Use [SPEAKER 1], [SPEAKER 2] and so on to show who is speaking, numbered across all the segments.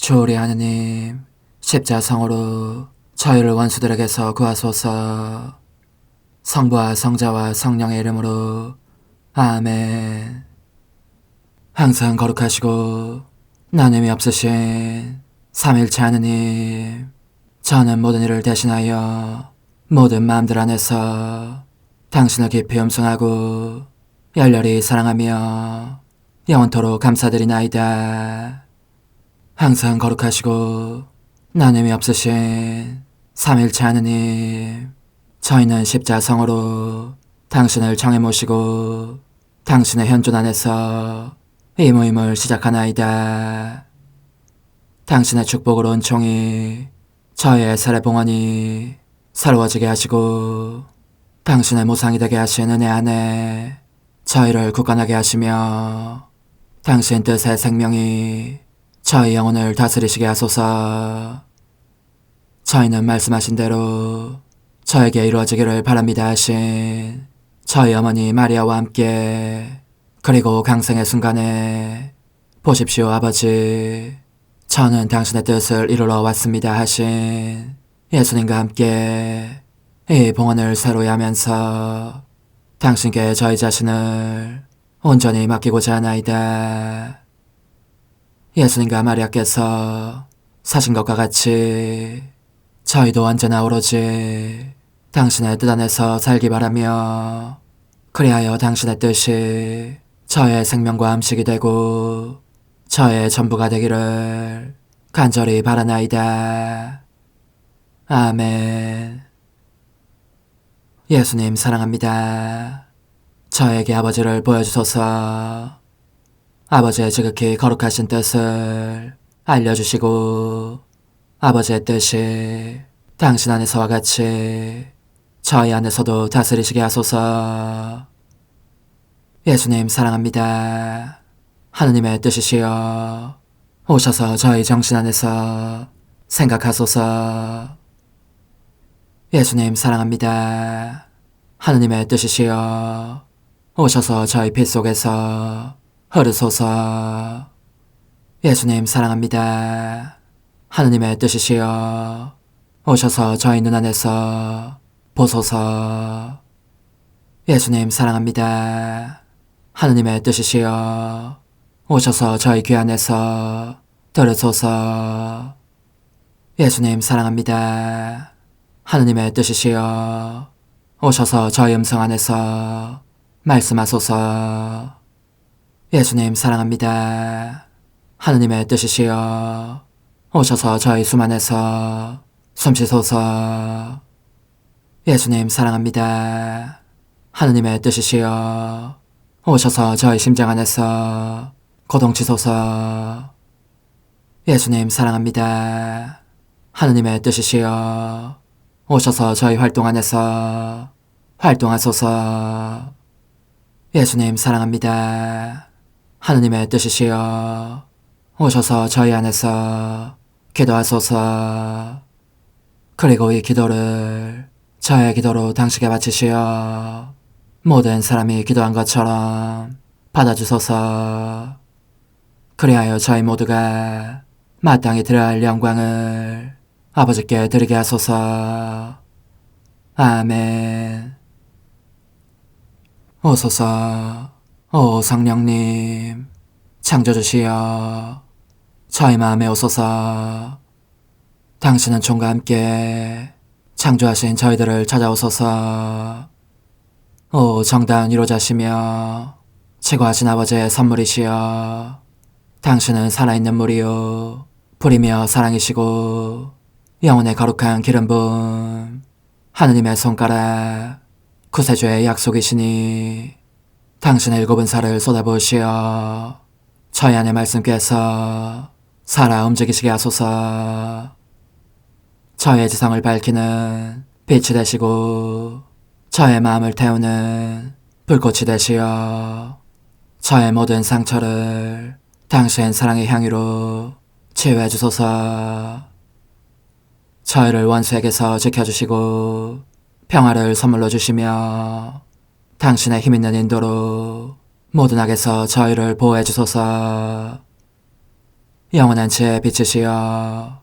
[SPEAKER 1] 주오리 하느님, 십자성으로 저희를 원수들에게서 구하소서. 성부와 성자와 성령의 이름으로 아멘. 항상 거룩하시고 나눔이 없으신 삼일체 하느님, 저는 모든 일을 대신하여 모든 마음들 안에서 당신을 깊이 음성하고 열렬히 사랑하며 영원토록 감사드리나이다. 항상 거룩하시고 나눔이 없으신 삼일체 하느님, 저희는 십자성으로 당신을 정해 모시고 당신의 현존 안에서 이 모임을 시작하나이다. 당신의 축복으로 은총이 저희의 세례봉헌이 새로워지게 하시고 당신의 모상이 되게 하신 은혜 안에 저희를 굳건하게 하시며 당신 뜻의 생명이 저희 영혼을 다스리시게 하소서. 저희는 말씀하신 대로 저에게 이루어지기를 바랍니다 하신 저희 어머니 마리아와 함께, 그리고 강생의 순간에 보십시오 아버지, 저는 당신의 뜻을 이루러 왔습니다 하신 예수님과 함께 이 봉헌을 새로이 하면서 당신께 저희 자신을 온전히 맡기고자 하나이다. 예수님과 마리아께서 사신 것과 같이 저희도 언제나 오로지 당신의 뜻 안에서 살기 바라며, 그리하여 당신의 뜻이 저의 생명과 음식이 되고 저의 전부가 되기를 간절히 바라나이다. 아멘. 예수님 사랑합니다. 저에게 아버지를 보여주소서. 아버지의 지극히 거룩하신 뜻을 알려주시고 아버지의 뜻이 당신 안에서와 같이 저희 안에서도 다스리시게 하소서. 예수님 사랑합니다. 하느님의 뜻이시여 오셔서 저희 정신 안에서 생각하소서. 예수님 사랑합니다. 하느님의 뜻이시여 오셔서 저희 피 속에서 흐르소서. 예수님 사랑합니다. 하느님의 뜻이시여 오셔서 저희 눈 안에서 보소서. 예수님 사랑합니다. 하느님의 뜻이시여 오셔서 저희 귀 안에서 들으소서. 예수님 사랑합니다. 하느님의 뜻이시여 오셔서 저희 음성 안에서 말씀하소서. 예수님 사랑합니다. 하느님의 뜻이시여 오셔서 저희 숨 안에서 숨쉬소서. 예수님 사랑합니다. 하느님의 뜻이시여 오셔서 저희 심장 안에서 고동치소서. 예수님 사랑합니다. 하느님의 뜻이시여 오셔서 저희 활동 안에서 활동하소서. 예수님 사랑합니다. 하느님의 뜻이시여 오셔서 저희 안에서 기도하소서. 그리고 이 기도를 저의 기도로 당신께 바치시어 모든 사람이 기도한 것처럼 받아주소서. 그리하여 저희 모두가 마땅히 드려야 할 영광을 아버지께 드리게 하소서. 아멘. 오소서. 오 성령님 창조주시여 저희 마음에 오소서. 당신은 총과 함께 창조하신 저희들을 찾아오소서. 오 정다운 위로자시며 최고하신 아버지의 선물이시여 당신은 살아있는 물이요 불이며 사랑이시고 영혼의 거룩한 기름 부음 하느님의 손가락 구세주의 약속이시니 당신의 일곱은 살을 쏟아부으시어 저희 안의 말씀께서 살아 움직이시게 하소서. 저의 지성을 밝히는 빛이 되시고 저의 마음을 태우는 불꽃이 되시어 저의 모든 상처를 당신 사랑의 향유로 치유해 주소서. 저희를 원수에게서 지켜주시고 평화를 선물로 주시며 당신의 힘있는 인도로 모든 악에서 저희를 보호해 주소서. 영원한 제 빛이시여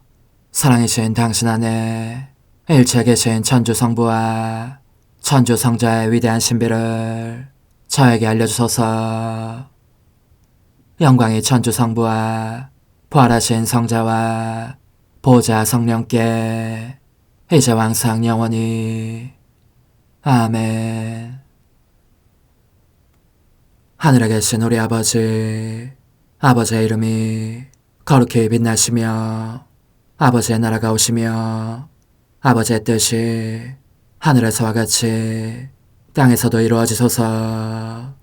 [SPEAKER 1] 사랑이신 당신 안에 일체 계신 천주 성부와 천주 성자의 위대한 신비를 저에게 알려주소서. 영광이 천주 성부와 부활하신 성자와 보좌 성령께 이제와 항상 영원히 아멘. 하늘에 계신 우리 아버지, 아버지의 이름이 거룩히 빛나시며 아버지의 나라가 오시며 아버지의 뜻이 하늘에서와 같이 땅에서도 이루어지소서.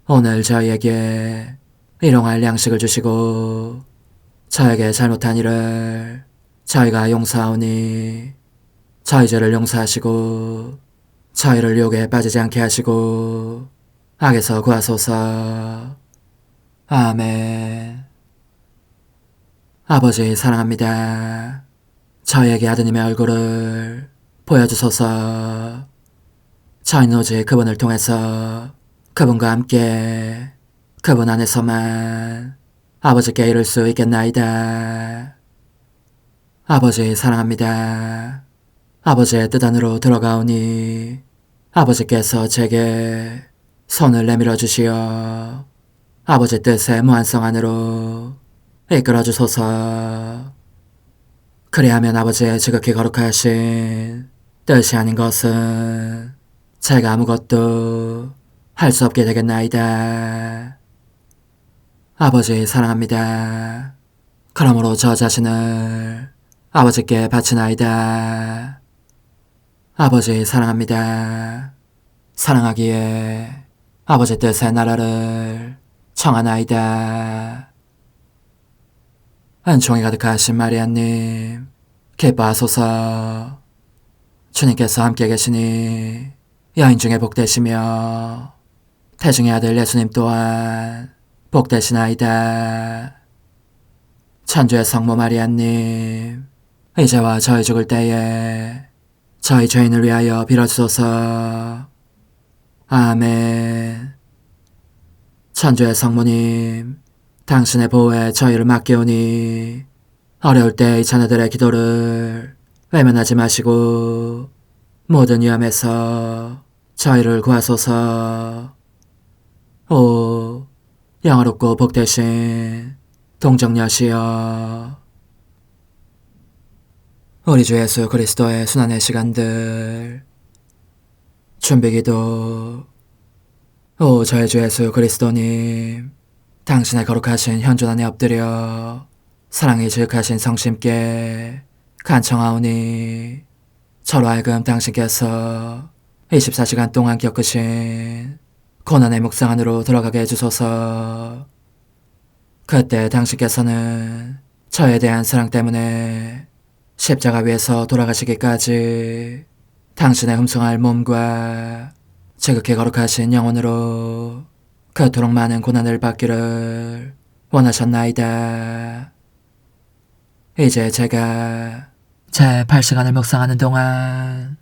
[SPEAKER 1] 오늘 저희에게 일용할 양식을 주시고 저에게 잘못한 일을 저희가 용서하오니 저희 죄를 용서하시고 저희를 유혹에 빠지지 않게 하시고 악에서 구하소서. 아멘. 아버지 사랑합니다. 저희에게 아드님의 얼굴을 보여주소서. 저희는 오직 그분을 통해서 그분과 함께 그분 안에서만 아버지께 이룰 수 있겠나이다. 아버지 사랑합니다. 아버지의 뜻 안으로 들어가오니 아버지께서 제게 손을 내밀어 주시어 아버지 뜻의 무한성 안으로 이끌어 주소서. 그리하면 아버지의 지극히 거룩하신 뜻이 아닌 것은 제가 아무것도 할 수 없게 되겠나이다. 아버지 사랑합니다. 그러므로 저 자신을 아버지께 바치나이다. 아버지 사랑합니다. 사랑하기에 아버지 뜻의 나라를 청하나이다. 은총이 가득하신 마리아님, 기뻐하소서. 주님께서 함께 계시니 여인 중에 복되시며 태중의 아들 예수님 또한 복되시나이다. 천주의 성모 마리아님, 이제와 저희 죽을 때에 저희 죄인을 위하여 빌어주소서. 아멘. 천주의 성모님, 당신의 보호에 저희를 맡기오니 어려울 때 이 자녀들의 기도를 외면하지 마시고 모든 위험에서 저희를 구하소서. 오, 영화롭고 복되신 동정녀시여, 우리 주 예수 그리스도의 순환의 시간들 준비기도. 오 저희 주 예수 그리스도님, 당신의 거룩하신 현존 안에 엎드려 사랑이 지극하신 성심께 간청하오니 저로 하여금 당신께서 24시간 동안 겪으신 고난의 묵상 안으로 들어가게 해주소서. 그때 당신께서는 저에 대한 사랑 때문에 십자가 위에서 돌아가시기까지 당신의 흠숭할 몸과 지극히 거룩하신 영혼으로 그토록 많은 고난을 받기를 원하셨나이다. 이제 제가 제 8시간을 묵상하는 동안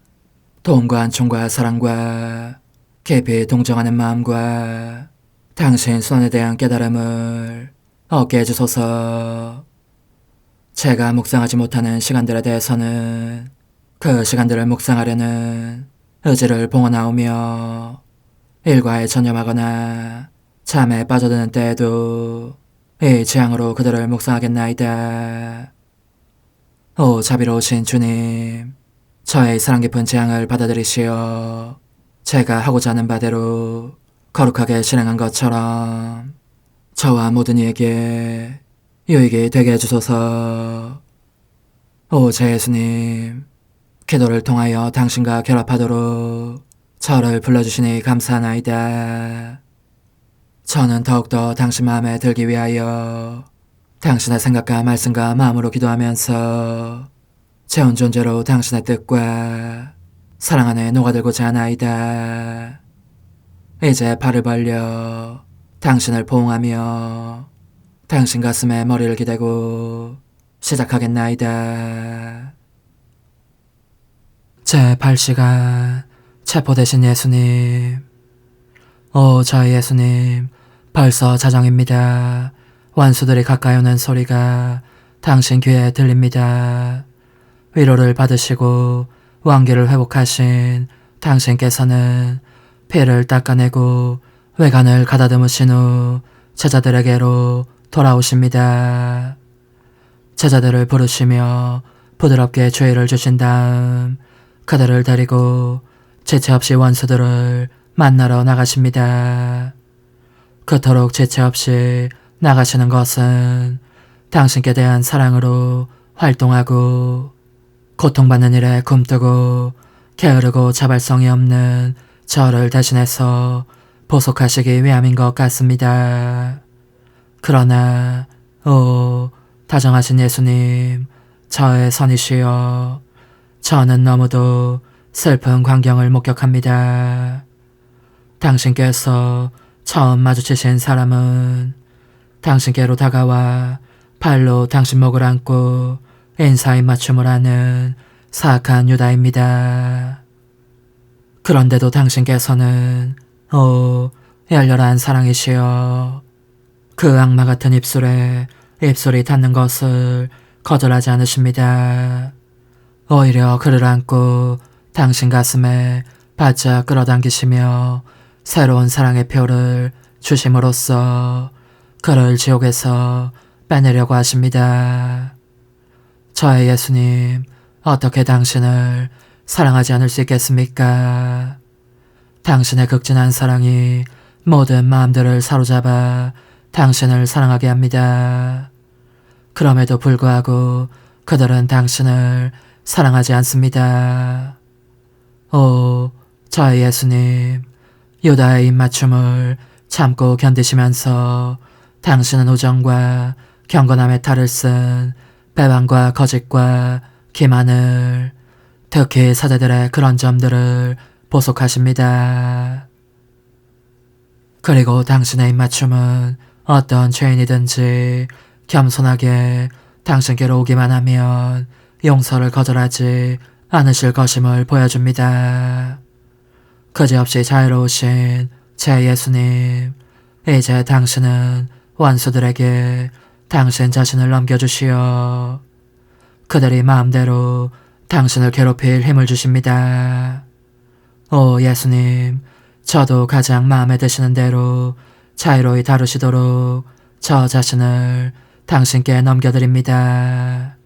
[SPEAKER 1] 도움과 안총과 사랑과 깊이 동정하는 마음과 당신 순환에 대한 깨달음을 얻게 해주소서. 제가 묵상하지 못하는 시간들에 대해서는 그 시간들을 묵상하려는 의지를 봉헌하오며 일과에 전념하거나 잠에 빠져드는 때에도 이 재앙으로 그들을 묵상하겠나이다. 오 자비로우신 주님, 저의 사랑 깊은 재앙을 받아들이시어 제가 하고자 하는 바대로 거룩하게 실행한 것처럼 저와 모든 이에게 유익이 되게 해주소서. 오 제 예수님, 기도를 통하여 당신과 결합하도록 저를 불러주시니 감사하나이다. 저는 더욱더 당신 마음에 들기 위하여 당신의 생각과 말씀과 마음으로 기도하면서 제 온 존재로 당신의 뜻과 사랑 안에 녹아들고자 하나이다. 이제 발을 벌려 당신을 포옹하며 당신 가슴에 머리를 기대고 시작하겠나이다. 제 8시간 체포되신 예수님, 오 저희 예수님, 벌써 자정입니다. 원수들이 가까이 오는 소리가 당신 귀에 들립니다. 위로를 받으시고 왕기를 회복하신 당신께서는 피를 닦아내고 외관을 가다듬으신 후 제자들에게로 돌아오십니다. 제자들을 부르시며 부드럽게 주의를 주신 다음 그들을 데리고 지체 없이 원수들을 만나러 나가십니다. 그토록 지체 없이 나가시는 것은 당신께 대한 사랑으로 활동하고 고통받는 일에 굼뜨고 게으르고 자발성이 없는 저를 대신해서 보속하시기 위함인 것 같습니다. 그러나 다정하신 예수님, 저의 선이시여, 저는 너무도 슬픈 광경을 목격합니다. 당신께서 처음 마주치신 사람은 당신께로 다가와 발로 당신 목을 안고 인사의 맞춤을 하는 사악한 유다입니다. 그런데도 당신께서는 열렬한 사랑이시여 그 악마 같은 입술에 입술이 닿는 것을 거절하지 않으십니다. 오히려 그를 안고 당신 가슴에 바짝 끌어당기시며 새로운 사랑의 표를 주심으로써 그를 지옥에서 빼내려고 하십니다. 저의 예수님, 어떻게 당신을 사랑하지 않을 수 있겠습니까? 당신의 극진한 사랑이 모든 마음들을 사로잡아 당신을 사랑하게 합니다. 그럼에도 불구하고 그들은 당신을 사랑하지 않습니다. 저의 예수님, 유다의 입맞춤을 참고 견디시면서 당신은 우정과 경건함의 탈을 쓴 배반과 거짓과 기만을, 특히 사제들의 그런 점들을 보속하십니다. 그리고 당신의 입맞춤은 어떤 죄인이든지 겸손하게 당신께로 오기만 하면 용서를 거절하지 않으실 것임을 보여줍니다. 그지없이 자유로우신 제 예수님, 이제 당신은 원수들에게 당신 자신을 넘겨주시어 그들이 마음대로 당신을 괴롭힐 힘을 주십니다. 예수님, 저도 가장 마음에 드시는 대로 자유로이 다루시도록 저 자신을 당신께 넘겨드립니다.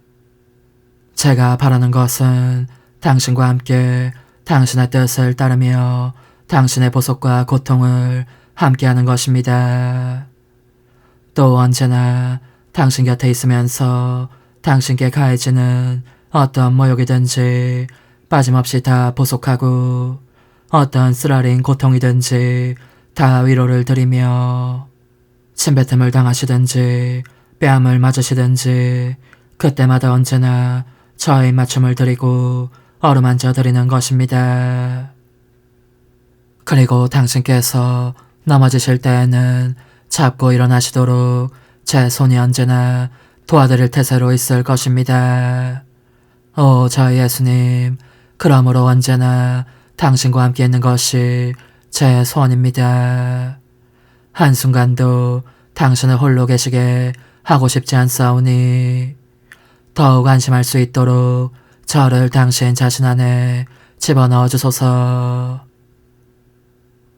[SPEAKER 1] 제가 바라는 것은 당신과 함께 당신의 뜻을 따르며 당신의 보속과 고통을 함께하는 것입니다. 또 언제나 당신 곁에 있으면서 당신께 가해지는 어떤 모욕이든지 빠짐없이 다 보속하고 어떤 쓰라린 고통이든지 다 위로를 드리며 침뱉음을 당하시든지 뺨을 맞으시든지 그때마다 언제나 저의 맞춤을 드리고 어루만져 드리는 것입니다. 그리고 당신께서 넘어지실 때에는 잡고 일어나시도록 제 손이 언제나 도와드릴 태세로 있을 것입니다. 저의 예수님, 그러므로 언제나 당신과 함께 있는 것이 제 소원입니다. 한순간도 당신을 홀로 계시게 하고 싶지 않사오니 더욱 안심할 수 있도록 저를 당신 자신 안에 집어넣어 주소서.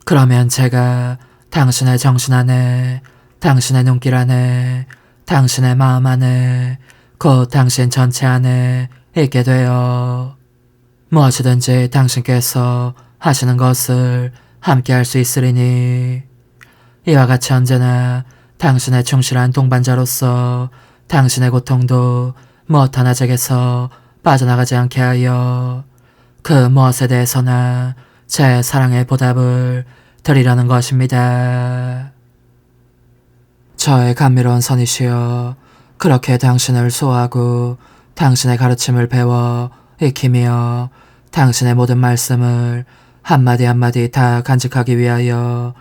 [SPEAKER 1] 그러면 제가 당신의 정신 안에, 당신의 눈길 안에, 당신의 마음 안에, 곧 당신 전체 안에 있게 되어 무엇이든지 당신께서 하시는 것을 함께 할 수 있으리니 이와 같이 언제나 당신의 충실한 동반자로서 당신의 고통도 무엇 하나 제게서 빠져나가지 않게 하여 그 무엇에 대해서나 제 사랑의 보답을 드리려는 것입니다. 저의 감미로운 선이시여, 그렇게 당신을 수호하고 당신의 가르침을 배워 익히며 당신의 모든 말씀을 한마디 한마디 다 간직하기 위하여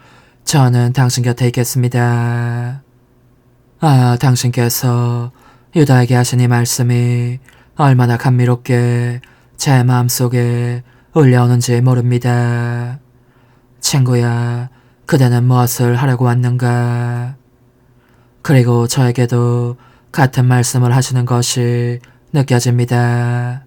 [SPEAKER 1] 저는 당신 곁에 있겠습니다. 당신께서 유다에게 하신 이 말씀이 얼마나 감미롭게 제 마음속에 울려오는지 모릅니다. 친구야, 그대는 무엇을 하려고 왔는가? 그리고 저에게도 같은 말씀을 하시는 것이 느껴집니다.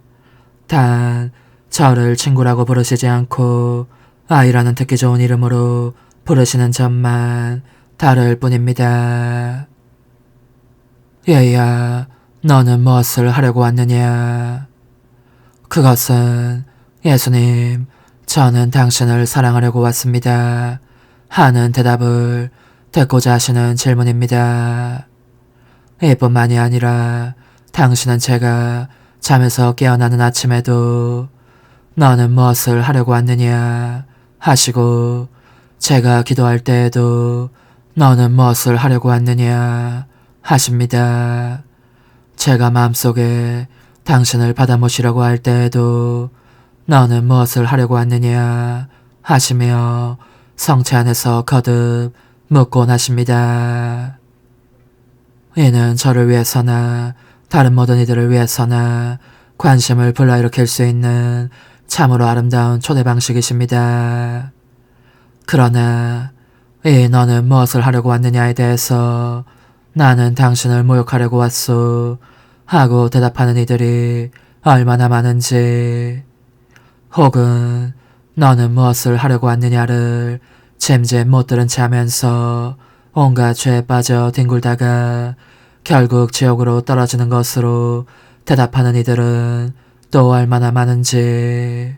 [SPEAKER 1] 단 저를 친구라고 부르시지 않고 아이라는 듣기 좋은 이름으로 부르시는 점만 다를 뿐입니다. 얘야, 너는 무엇을 하려고 왔느냐? 그것은 예수님, 저는 당신을 사랑하려고 왔습니다. 하는 대답을 듣고자 하시는 질문입니다. 이뿐만이 아니라 당신은 제가 잠에서 깨어나는 아침에도 너는 무엇을 하려고 왔느냐 하시고 제가 기도할 때에도 너는 무엇을 하려고 왔느냐 하십니다. 제가 마음속에 당신을 받아 모시려고 할 때에도 너는 무엇을 하려고 왔느냐 하시며 성체 안에서 거듭 묻곤 하십니다. 이는 저를 위해서나 다른 모든 이들을 위해서나 관심을 불러일으킬 수 있는 참으로 아름다운 초대 방식이십니다. 그러나 이 너는 무엇을 하려고 왔느냐에 대해서 나는 당신을 모욕하려고 왔소 하고 대답하는 이들이 얼마나 많은지, 혹은 너는 무엇을 하려고 왔느냐를 잼잼 못 들은 채 하면서 온갖 죄에 빠져 뒹굴다가 결국 지옥으로 떨어지는 것으로 대답하는 이들은 또 얼마나 많은지.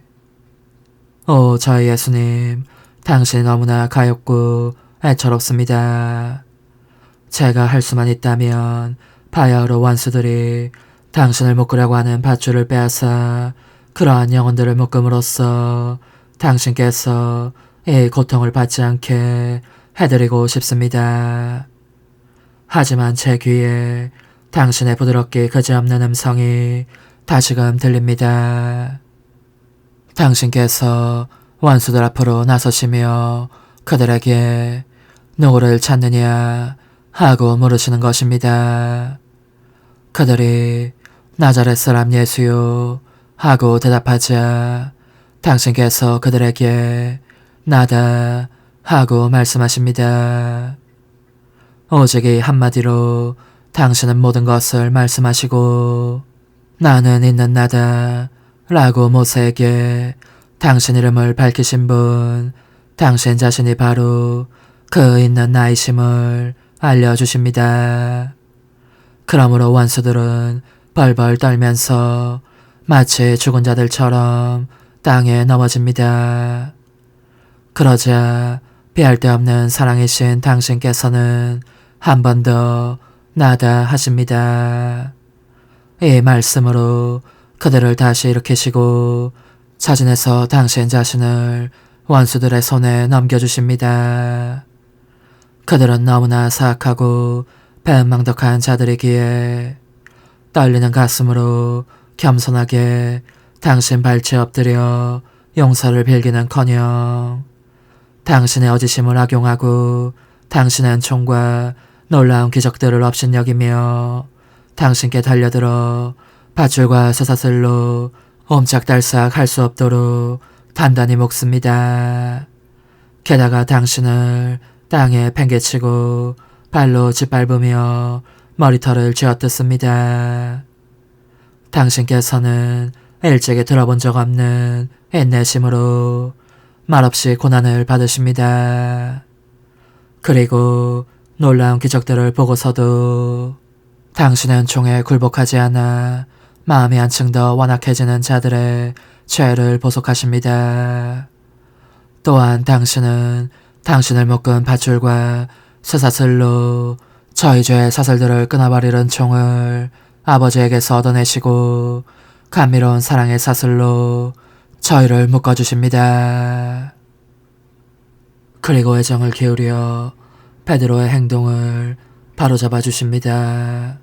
[SPEAKER 1] 오, 저희 예수님, 당신이 너무나 가엾고 애처롭습니다. 제가 할 수만 있다면 바야흐로 원수들이 당신을 묶으려고 하는 밧줄을 빼앗아 그러한 영혼들을 묶음으로써 당신께서 이 고통을 받지 않게 해드리고 싶습니다. 하지만 제 귀에 당신의 부드럽게 그지없는 음성이 다시금 들립니다. 당신께서 원수들 앞으로 나서시며 그들에게 누구를 찾느냐 하고 물으시는 것입니다. 그들이 나자렛 사람 예수요 하고 대답하자 당신께서 그들에게 나다 하고 말씀하십니다. 오직 이 한마디로 당신은 모든 것을 말씀하시고 나는 있는 나다 라고 모세에게 당신 이름을 밝히신 분, 당신 자신이 바로 그 있는 나이심을 알려주십니다. 그러므로 원수들은 벌벌 떨면서 마치 죽은 자들처럼 땅에 넘어집니다. 그러자 피할 데 없는 사랑이신 당신께서는 한 번 더 나다 하십니다. 이 말씀으로 그들을 다시 일으키시고 자진해서 당신 자신을 원수들의 손에 넘겨주십니다. 그들은 너무나 사악하고 배은망덕한 자들이기에 떨리는 가슴으로 겸손하게 당신 발치에 엎드려 용서를 빌기는커녕 당신의 어지심을 악용하고 당신의 은총과 놀라운 기적들을 업신여기며 당신께 달려들어 밧줄과 쇠사슬로 옴짝달싹 할 수 없도록 단단히 묶습니다. 게다가 당신을 땅에 팽개치고 발로 짓밟으며 머리털을 쥐어뜯습니다. 당신께서는 일찍이 들어본 적 없는 인내심으로 말없이 고난을 받으십니다. 그리고 놀라운 기적들을 보고서도 당신은 종에 굴복하지 않아 마음이 한층 더 완악해지는 자들의 죄를 보속하십니다. 또한 당신은 당신을 묶은 밧줄과 쇠사슬로 저희 죄의 사슬들을 끊어버리는 총을 아버지에게서 얻어내시고 감미로운 사랑의 사슬로 저희를 묶어주십니다. 그리고 애정을 기울여 베드로의 행동을 바로잡아 주십니다.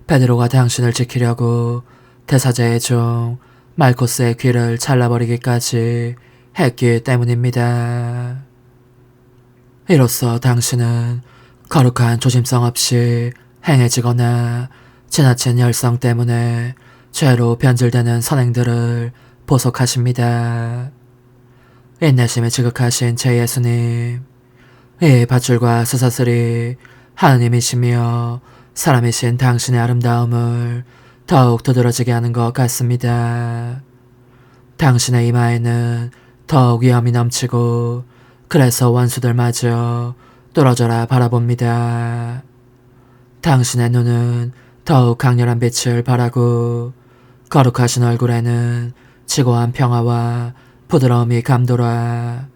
[SPEAKER 1] 베드로가 당신을 지키려고 대사제의 종 말코스의 귀를 잘라버리기까지 했기 때문입니다. 이로써 당신은 거룩한 조심성 없이 행해지거나 지나친 열성 때문에 죄로 변질되는 선행들을 보속하십니다. 인내심이 지극하신 제 예수님, 이 밧줄과 쇠사슬이 하느님이시며 사람이신 당신의 아름다움을 더욱 두드러지게 하는 것 같습니다. 당신의 이마에는 더욱 위험이 넘치고 그래서 원수들마저 뚫어져라 바라봅니다. 당신의 눈은 더욱 강렬한 빛을 발하고 거룩하신 얼굴에는 지고한 평화와 부드러움이 감돌아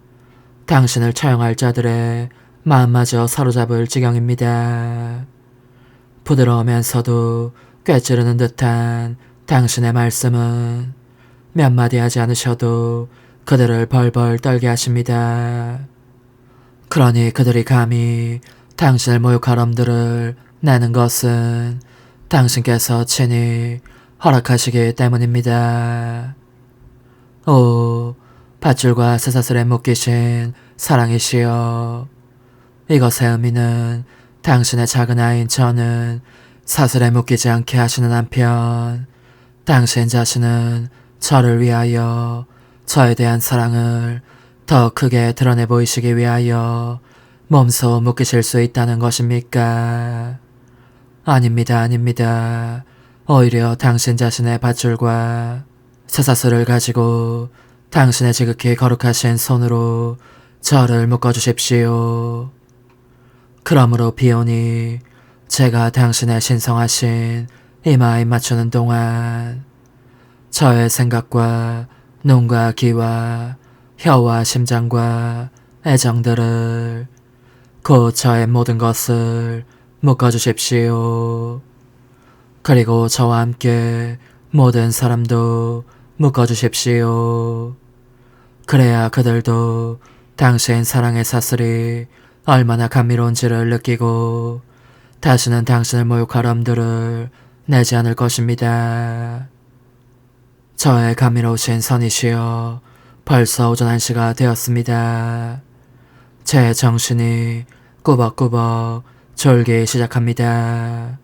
[SPEAKER 1] 당신을 처형할 자들의 마음마저 사로잡을 지경입니다. 부드러우면서도 꿰찌르는 듯한 당신의 말씀은 몇 마디 하지 않으셔도 그들을 벌벌 떨게 하십니다. 그러니 그들이 감히 당신을 모욕할 엄두를 내는 것은 당신께서 친히 허락하시기 때문입니다. 오, 밧줄과 쇠사슬에 묶이신 사랑이시여, 이것의 의미는 당신의 작은 아이인 저는 사슬에 묶이지 않게 하시는 한편 당신 자신은 저를 위하여 저에 대한 사랑을 더 크게 드러내 보이시기 위하여 몸소 묶이실 수 있다는 것입니까? 아닙니다, 아닙니다. 오히려 당신 자신의 밧줄과 쇠사슬을 가지고 당신의 지극히 거룩하신 손으로 저를 묶어주십시오. 그러므로 비오니 제가 당신의 신성하신 이마에 맞추는 동안 저의 생각과 눈과 귀와 혀와 심장과 애정들을 곧 저의 모든 것을 묶어주십시오. 그리고 저와 함께 모든 사람도 묶어주십시오. 그래야 그들도 당신 사랑의 사슬이 얼마나 감미로운지를 느끼고 다시는 당신을 모욕할 엄두를 내지 않을 것입니다. 저의 감미로우신 선이시여, 벌써 오전 1시가 되었습니다. 제 정신이 꾸벅꾸벅 졸기 시작합니다.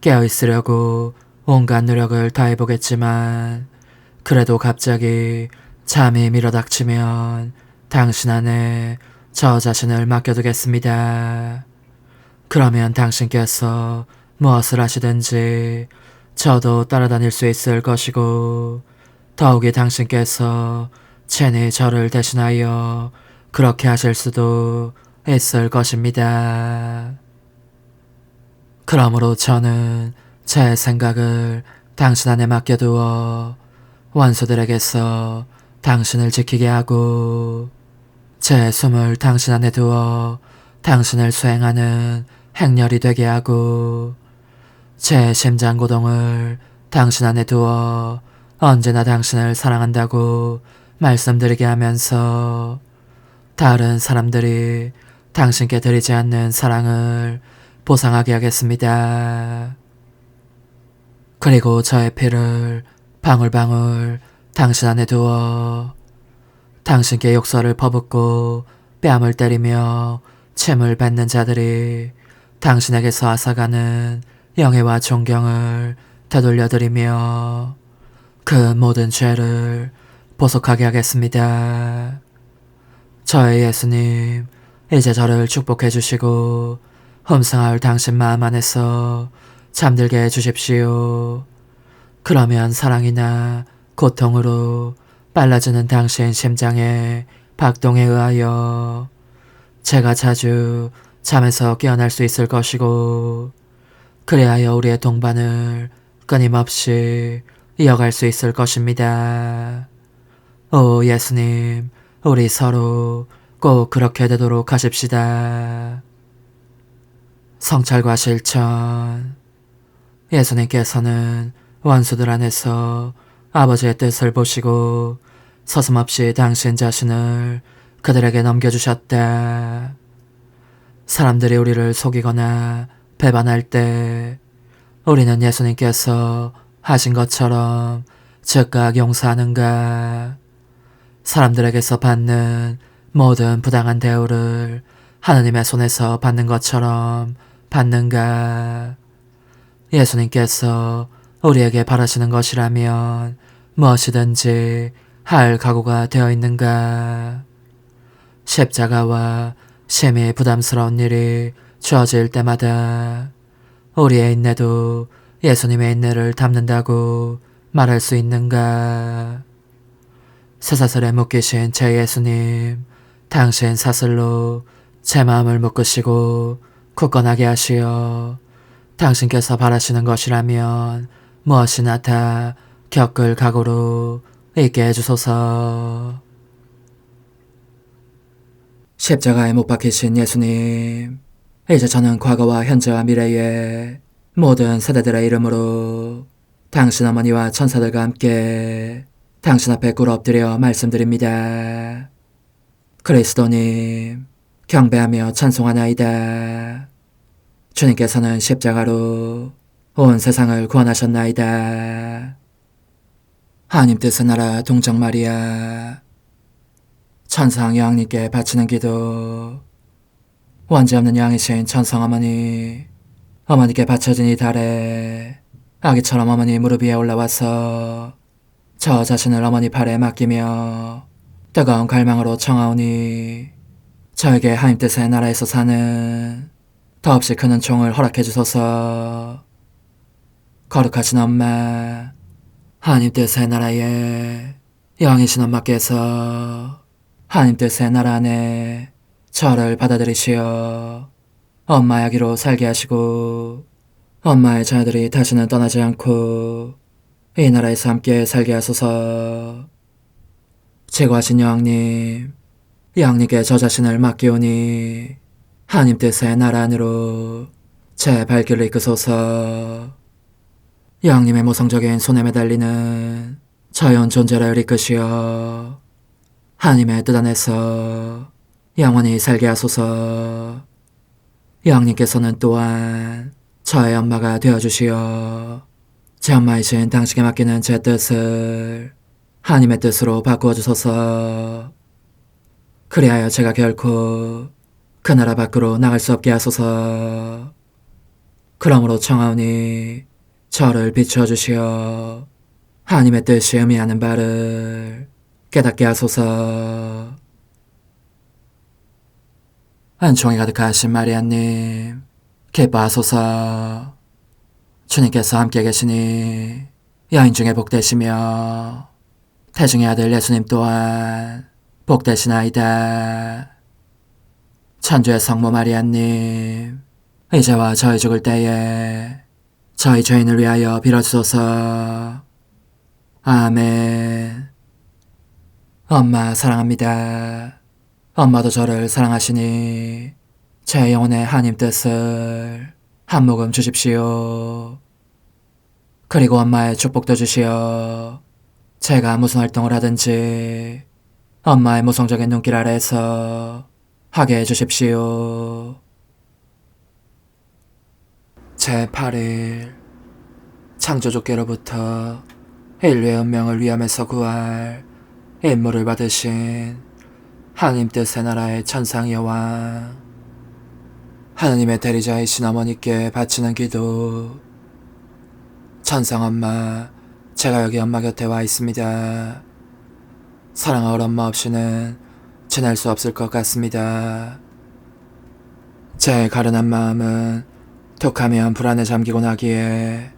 [SPEAKER 1] 깨어있으려고 온갖 노력을 다해보겠지만 그래도 갑자기 잠이 밀어닥치면 당신 안에 저 자신을 맡겨두겠습니다. 그러면 당신께서 무엇을 하시든지 저도 따라다닐 수 있을 것이고 더욱이 당신께서 친히 저를 대신하여 그렇게 하실 수도 있을 것입니다. 그러므로 저는 제 생각을 당신 안에 맡겨두어 원수들에게서 당신을 지키게 하고 제 숨을 당신 안에 두어 당신을 수행하는 행렬이 되게 하고 제 심장 고동을 당신 안에 두어 언제나 당신을 사랑한다고 말씀드리게 하면서 다른 사람들이 당신께 드리지 않는 사랑을 보상하게 하겠습니다. 그리고 저의 피를 방울방울 당신 안에 두어 당신께 욕설을 퍼붓고 뺨을 때리며 침을 뱉는 자들이 당신에게서 앗아가는 영예와 존경을 되돌려드리며 그 모든 죄를 보속하게 하겠습니다. 저의 예수님, 이제 저를 축복해 주시고 흠상할 당신 마음 안에서 잠들게 해주십시오. 그러면 사랑이나 고통으로 빨라지는 당신 심장의 박동에 의하여 제가 자주 잠에서 깨어날 수 있을 것이고 그리하여 우리의 동반을 끊임없이 이어갈 수 있을 것입니다. 오 예수님, 우리 서로 꼭 그렇게 되도록 하십시다. 성찰과 실천. 예수님께서는 원수들 안에서 아버지의 뜻을 보시고 서슴없이 당신 자신을 그들에게 넘겨주셨다. 사람들이 우리를 속이거나 배반할 때 우리는 예수님께서 하신 것처럼 즉각 용서하는가? 사람들에게서 받는 모든 부당한 대우를 하느님의 손에서 받는 것처럼 받는가? 예수님께서 우리에게 바라시는 것이라면 무엇이든지 할 각오가 되어 있는가? 십자가와 심히 부담스러운 일이 주어질 때마다 우리의 인내도 예수님의 인내를 닮는다고 말할 수 있는가? 쇠사슬에 묶이신 제 예수님, 당신 사슬로 제 마음을 묶으시고 굳건하게 하시어 당신께서 바라시는 것이라면 무엇이나 다 겪을 각오로 있게 해주소서. 십자가에 못 박히신 예수님, 이제 저는 과거와 현재와 미래의 모든 세대들의 이름으로 당신 어머니와 천사들과 함께 당신 앞에 꿇어 엎드려 말씀드립니다. 그리스도님, 경배하며 찬송하나이다. 주님께서는 십자가로 온 세상을 구원하셨나이다. 하나님 뜻의 나라 동정 마리아, 천상 여왕님께 바치는 기도. 원죄 없는 양이신 천상 어머니, 어머니께 바쳐진 이 달에 아기처럼 어머니 무릎 위에 올라와서 저 자신을 어머니 팔에 맡기며 뜨거운 갈망으로 청하오니 저에게 하나님 뜻의 나라에서 사는 더없이 큰 은총을 허락해 주소서. 거룩하신 엄마, 하나님 뜻의 나라에 영이신 엄마께서 하나님 뜻의 나라 안에 저를 받아들이시어 엄마의 아기로 살게 하시고 엄마의 자녀들이 다시는 떠나지 않고 이 나라에서 함께 살게 하소서. 제거하신 여왕님, 여왕님께 저 자신을 맡기오니 하나님 뜻의 나라 안으로 제 발길을 이끄소서. 여왕님의 모성적인 손에 매달리는 자연 존재를 이끄시어 하나님의 뜻 안에서 영원히 살게 하소서. 여왕님께서는 또한 저의 엄마가 되어주시어 제 엄마이신 당신께 맡기는 제 뜻을 하나님의 뜻으로 바꾸어 주소서. 그리하여 제가 결코 그 나라 밖으로 나갈 수 없게 하소서. 그러므로 청하오니 저를 비추어 주시어 하나님의 뜻이 의미하는 바를 깨닫게 하소서. 은총이 가득하신 마리아님, 기뻐하소서. 주님께서 함께 계시니 여인 중에 복되시며 태중의 아들 예수님 또한 복되시나이다. 천주의 성모 마리아님, 이제와 저희 죽을 때에 저희 죄인을 위하여 빌어주소서. 아멘. 엄마 사랑합니다. 엄마도 저를 사랑하시니 제 영혼의 하나님 뜻을 한 모금 주십시오. 그리고 엄마의 축복도 주시어 제가 무슨 활동을 하든지 엄마의 모성적인 눈길 아래에서 하게 해주십시오. 제8일, 창조주께로부터 인류의 운명을 위험에서 구할 임무를 받으신 하나님 뜻의 나라의 천상 여왕, 하느님의 대리자이신 어머니께 바치는 기도. 천상 엄마, 제가 여기 엄마 곁에 와 있습니다. 사랑할 엄마 없이는 지낼 수 없을 것 같습니다. 제 가련한 마음은 툭하면 불안에 잠기곤 하기에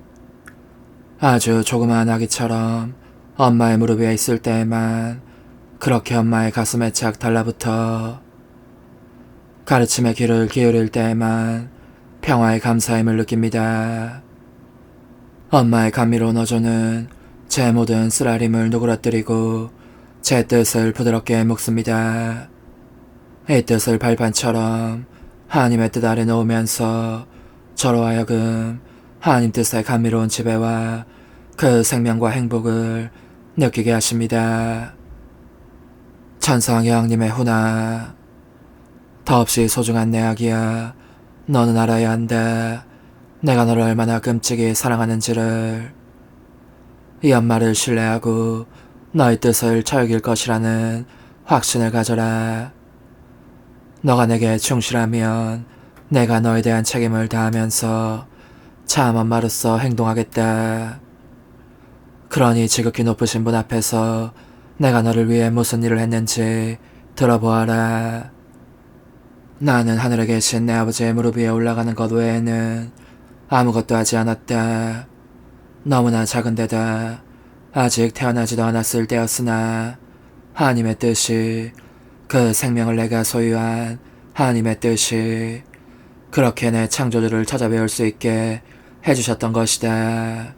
[SPEAKER 1] 아주 조그마한 아기처럼 엄마의 무릎 위에 있을 때에만 그렇게 엄마의 가슴에 착 달라붙어 가르침의 귀를 기울일 때에만 평화의 감사임을 느낍니다. 엄마의 감미로운 어조는 제 모든 쓰라림을 누그러뜨리고 제 뜻을 부드럽게 묶습니다. 이 뜻을 발판처럼 하나님의 뜻 아래 놓으면서 저로 하여금 하나님 뜻의 감미로운 지배와 그 생명과 행복을 느끼게 하십니다. 천상 여왕님의 훈아, 더없이 소중한 내 아기야, 너는 알아야 한다. 내가 너를 얼마나 끔찍이 사랑하는지를. 이 엄마를 신뢰하고 너의 뜻을 저익일 것이라는 확신을 가져라. 너가 내게 충실하면 내가 너에 대한 책임을 다하면서 참 엄마로서 행동하겠다. 그러니 지극히 높으신 분 앞에서 내가 너를 위해 무슨 일을 했는지 들어보아라. 나는 하늘에 계신 내 아버지의 무릎 위에 올라가는 것 외에는 아무것도 하지 않았다. 너무나 작은 데다 아직 태어나지도 않았을 때였으나 하나님의 뜻이, 그 생명을 내가 소유한 하나님의 뜻이 그렇게 내 창조주를 찾아배울 수 있게 해주셨던 것이다.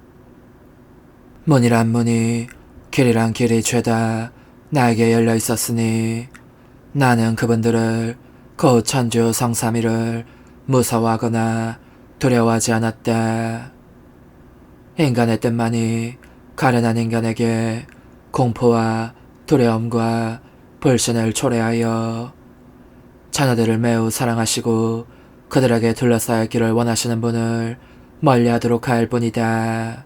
[SPEAKER 1] 문이란 문이, 길이란 길이 죄다 나에게 열려 있었으니 나는 그분들을, 곧 천주 성삼위를 무서워하거나 두려워하지 않았다. 인간의 뜻만이 가련한 인간에게 공포와 두려움과 불신을 초래하여 자녀들을 매우 사랑하시고 그들에게 둘러싸였기를 원하시는 분을 멀리하도록 할 뿐이다.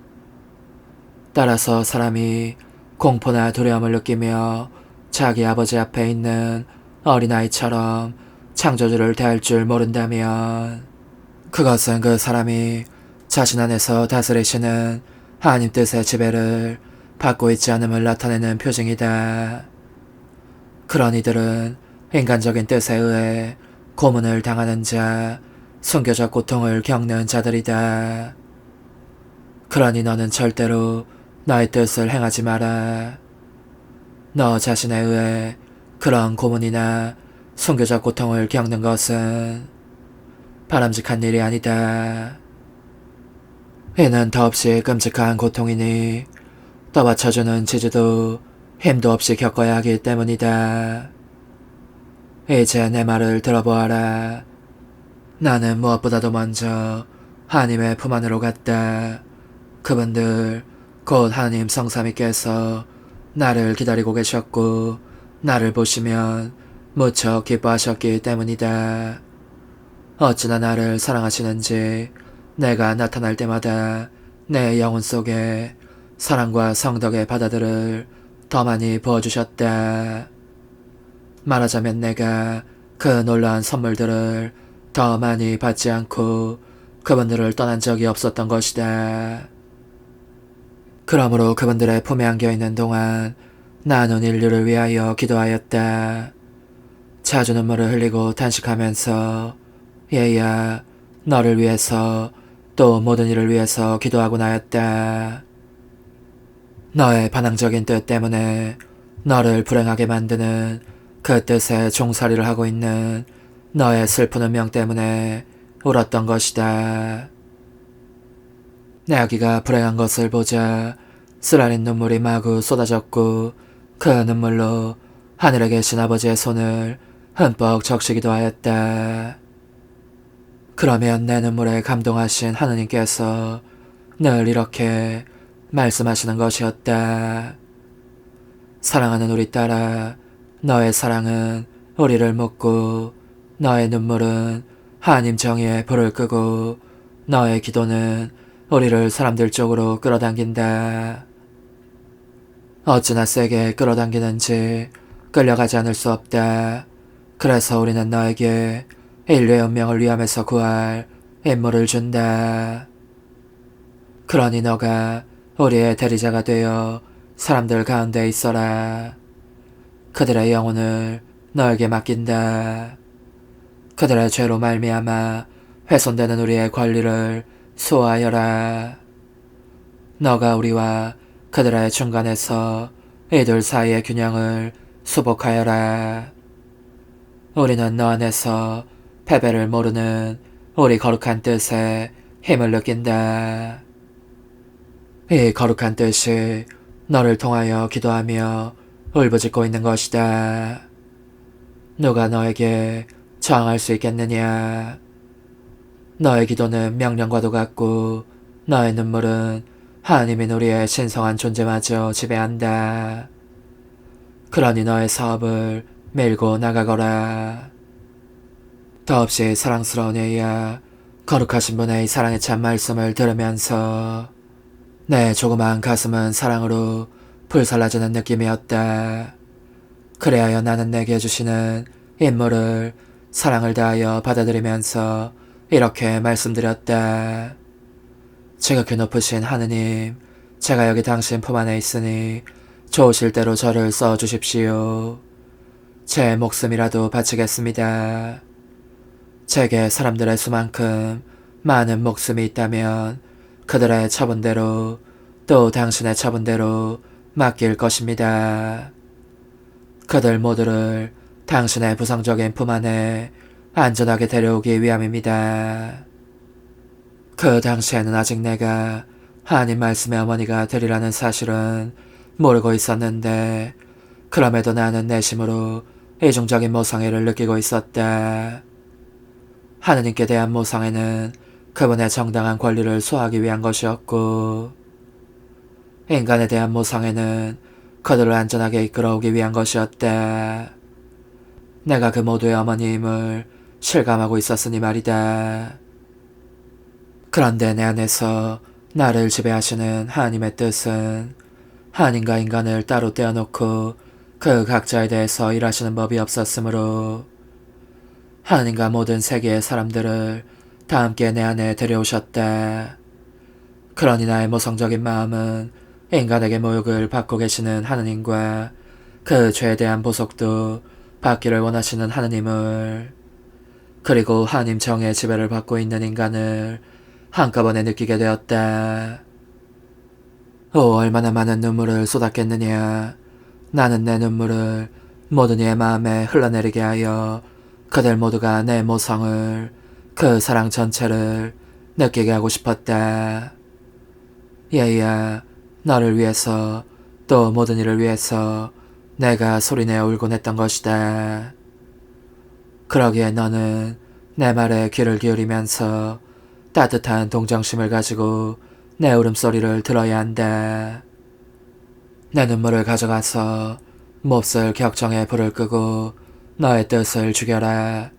[SPEAKER 1] 따라서 사람이 공포나 두려움을 느끼며 자기 아버지 앞에 있는 어린아이처럼 창조주를 대할 줄 모른다면 그것은 그 사람이 자신 안에서 다스리시는 하나님 뜻의 지배를 받고 있지 않음을 나타내는 표징이다. 그런 이들은 인간적인 뜻에 의해 고문을 당하는 자, 순교적 고통을 겪는 자들이다. 그러니 너는 절대로 너의 뜻을 행하지 마라. 너 자신에 의해 그런 고문이나 순교적 고통을 겪는 것은 바람직한 일이 아니다. 이는 더없이 끔찍한 고통이니 떠받쳐주는 지지도 힘도 없이 겪어야 하기 때문이다. 이제 내 말을 들어보아라. 나는 무엇보다도 먼저 하나님의 품 안으로 갔다. 그분들, 곧 하나님 성삼위께서 나를 기다리고 계셨고 나를 보시면 무척 기뻐하셨기 때문이다. 어찌나 나를 사랑하시는지 내가 나타날 때마다 내 영혼 속에 사랑과 성덕의 바다들을 더 많이 부어주셨다. 말하자면 내가 그 놀라운 선물들을 더 많이 받지 않고 그분들을 떠난 적이 없었던 것이다. 그러므로 그분들의 품에 안겨있는 동안 나는 인류를 위하여 기도하였다. 자주 눈물을 흘리고 탄식하면서 얘야, 너를 위해서 또 모든 일을 위해서 기도하고 나였다. 너의 반항적인 뜻 때문에 너를 불행하게 만드는 그 뜻에 종살이를 하고 있는 너의 슬픈 운명 때문에 울었던 것이다. 내 아기가 불행한 것을 보자 쓰라린 눈물이 마구 쏟아졌고 그 눈물로 하늘에 계신 아버지의 손을 흠뻑 적시기도 하였다. 그러면 내 눈물에 감동하신 하느님께서 늘 이렇게 말씀하시는 것이었다. 사랑하는 우리 딸아, 너의 사랑은 우리를 묻고 너의 눈물은 하나님 정의에 불을 끄고 너의 기도는 우리를 사람들 쪽으로 끌어당긴다. 어찌나 세게 끌어당기는지 끌려가지 않을 수 없다. 그래서 우리는 너에게 인류의 운명을 위함에서 구할 임무를 준다. 그러니 너가 우리의 대리자가 되어 사람들 가운데 있어라. 그들의 영혼을 너에게 맡긴다. 그들의 죄로 말미암아 훼손되는 우리의 권리를 수호하여라. 너가 우리와 그들의 중간에서 이들 사이의 균형을 수복하여라. 우리는 너 안에서 패배를 모르는 우리 거룩한 뜻에 힘을 느낀다. 이 거룩한 뜻이 너를 통하여 기도하며 울부짖고 있는 것이다. 누가 너에게 저항할 수 있겠느냐? 너의 기도는 명령과도 같고 너의 눈물은 하나님인 우리의 신성한 존재마저 지배한다. 그러니 너의 사업을 밀고 나가거라. 더없이 사랑스러운 애야, 거룩하신 분의 이 사랑의 참 말씀을 들으면서 내 조그마한 가슴은 사랑으로 불살라지는 느낌이었다. 그래야 나는 내게 주시는 임무를 사랑을 다하여 받아들이면서 이렇게 말씀드렸다. 지극히 높으신 하느님, 제가 여기 당신 품 안에 있으니 좋으실 대로 저를 써주십시오. 제 목숨이라도 바치겠습니다. 제게 사람들의 수만큼 많은 목숨이 있다면 그들의 처분대로 또 당신의 처분대로 맡길 것입니다. 그들 모두를 당신의 부상적인 품 안에 안전하게 데려오기 위함입니다. 그 당시에는 아직 내가 하나님 말씀의 어머니가 되리라는 사실은 모르고 있었는데 그럼에도 나는 내심으로 이중적인 모성애를 느끼고 있었다. 하느님께 대한 모성애는 그분의 정당한 권리를 수호하기 위한 것이었고 인간에 대한 모성애는 그들을 안전하게 이끌어오기 위한 것이었다. 내가 그 모두의 어머니임을 실감하고 있었으니 말이다. 그런데 내 안에서 나를 지배하시는 하나님의 뜻은 하나님과 인간을 따로 떼어놓고 그 각자에 대해서 일하시는 법이 없었으므로 하나님과 모든 세계의 사람들을 다 함께 내 안에 데려오셨다. 그러니 나의 모성적인 마음은 인간에게 모욕을 받고 계시는 하느님과 그 죄에 대한 보석도 받기를 원하시는 하느님을 그리고 하느님 정의 지배를 받고 있는 인간을 한꺼번에 느끼게 되었다. 얼마나 많은 눈물을 쏟았겠느냐. 나는 내 눈물을 모든 이의 마음에 흘러내리게 하여 그들 모두가 내 모성을 그 사랑 전체를 느끼게 하고 싶었다. 얘야, 너를 위해서 또 모든 이를 위해서 내가 소리내어 울곤 했던 것이다. 그러기에 너는 내 말에 귀를 기울이면서 따뜻한 동정심을 가지고 내 울음소리를 들어야 한다. 내 눈물을 가져가서 몹쓸 격정에 불을 끄고 너의 뜻을 죽여라.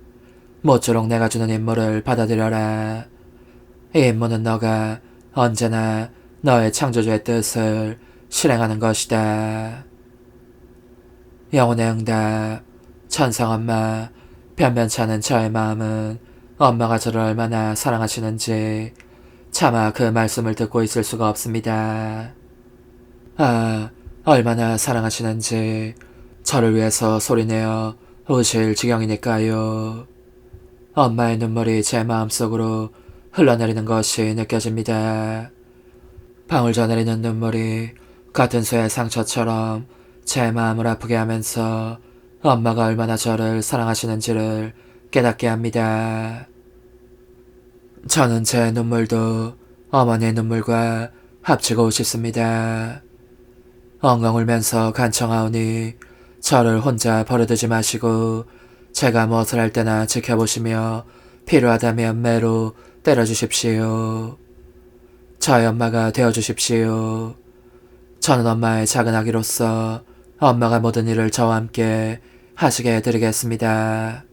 [SPEAKER 1] 모쪼록 내가 주는 임무를 받아들여라. 이 임무는 너가 언제나 너의 창조주의 뜻을 실행하는 것이다. 영혼의 응답. 천상엄마, 변변치 않은 저의 마음은 엄마가 저를 얼마나 사랑하시는지 차마 그 말씀을 듣고 있을 수가 없습니다. 얼마나 사랑하시는지 저를 위해서 소리내어 우실 지경이니까요. 엄마의 눈물이 제 마음속으로 흘러내리는 것이 느껴집니다. 방울져 내리는 눈물이 같은 쇠의 상처처럼 제 마음을 아프게 하면서 엄마가 얼마나 저를 사랑하시는지를 깨닫게 합니다. 저는 제 눈물도 어머니의 눈물과 합치고 싶습니다. 엉엉 울면서 간청하오니 저를 혼자 버려두지 마시고 제가 무엇을 할 때나 지켜보시며 필요하다면 매로 때려주십시오. 저의 엄마가 되어주십시오. 저는 엄마의 작은 아기로서 엄마가 모든 일을 저와 함께 하시게 해드리겠습니다.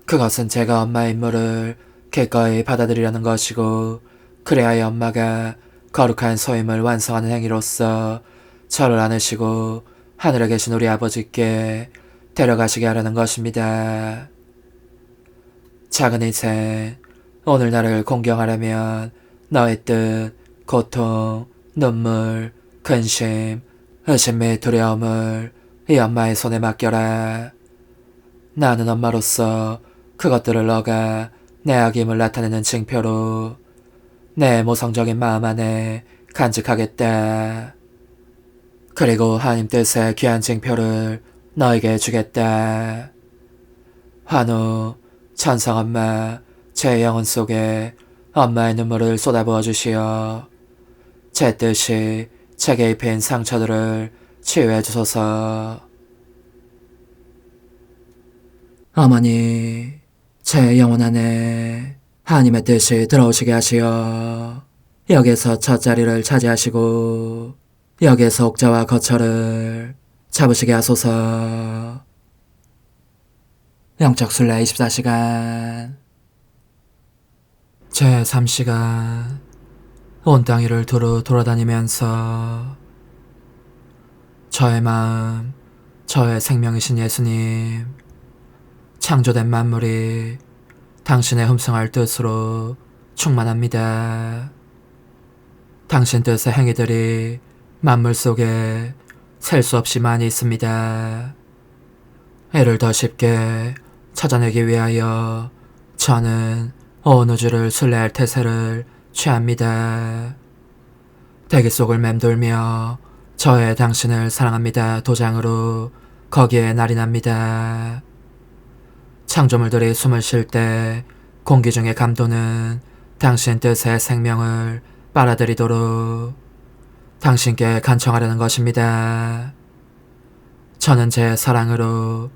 [SPEAKER 1] 그것은 제가 엄마의 임무를 기꺼이 받아들이려는 것이고 그래야 엄마가 거룩한 소임을 완성하는 행위로서 저를 안으시고 하늘에 계신 우리 아버지께 데려가시게 하려는 것입니다. 작은 인생, 오늘 나를 공경하려면 너의 뜻, 고통, 눈물, 근심, 의심 및 두려움을 이 엄마의 손에 맡겨라. 나는 엄마로서 그것들을 너가 내 악임을 나타내는 징표로 내 모성적인 마음 안에 간직하겠다. 그리고 하나님 뜻의 귀한 징표를 너에게 주겠다. 환우, 천상엄마, 제 영혼 속에 엄마의 눈물을 쏟아부어 주시어 제 뜻이 제게 입힌 상처들을 치유해 주소서. 어머니, 제 영혼 안에 하나님의 뜻이 들어오시게 하시어 여기에서 첫 자리를 차지하시고 여기에서 옥자와 거처를 잡으시게 하소서. 영적순례 24시간 제3시간 온 땅 위를 두루 돌아다니면서 저의 마음, 저의 생명이신 예수님, 창조된 만물이 당신의 흠성할 뜻으로 충만합니다. 당신 뜻의 행위들이 만물 속에 셀 수 없이 많이 있습니다. 이를 더 쉽게 찾아내기 위하여 저는 온 우주를 순례할 태세를 취합니다. 대기 속을 맴돌며 저의 당신을 사랑합니다 도장으로 거기에 날이 납니다. 창조물들이 숨을 쉴 때 공기 중에 감도는 당신 뜻의 생명을 빨아들이도록 당신께 간청하려는 것입니다. 저는 제 사랑으로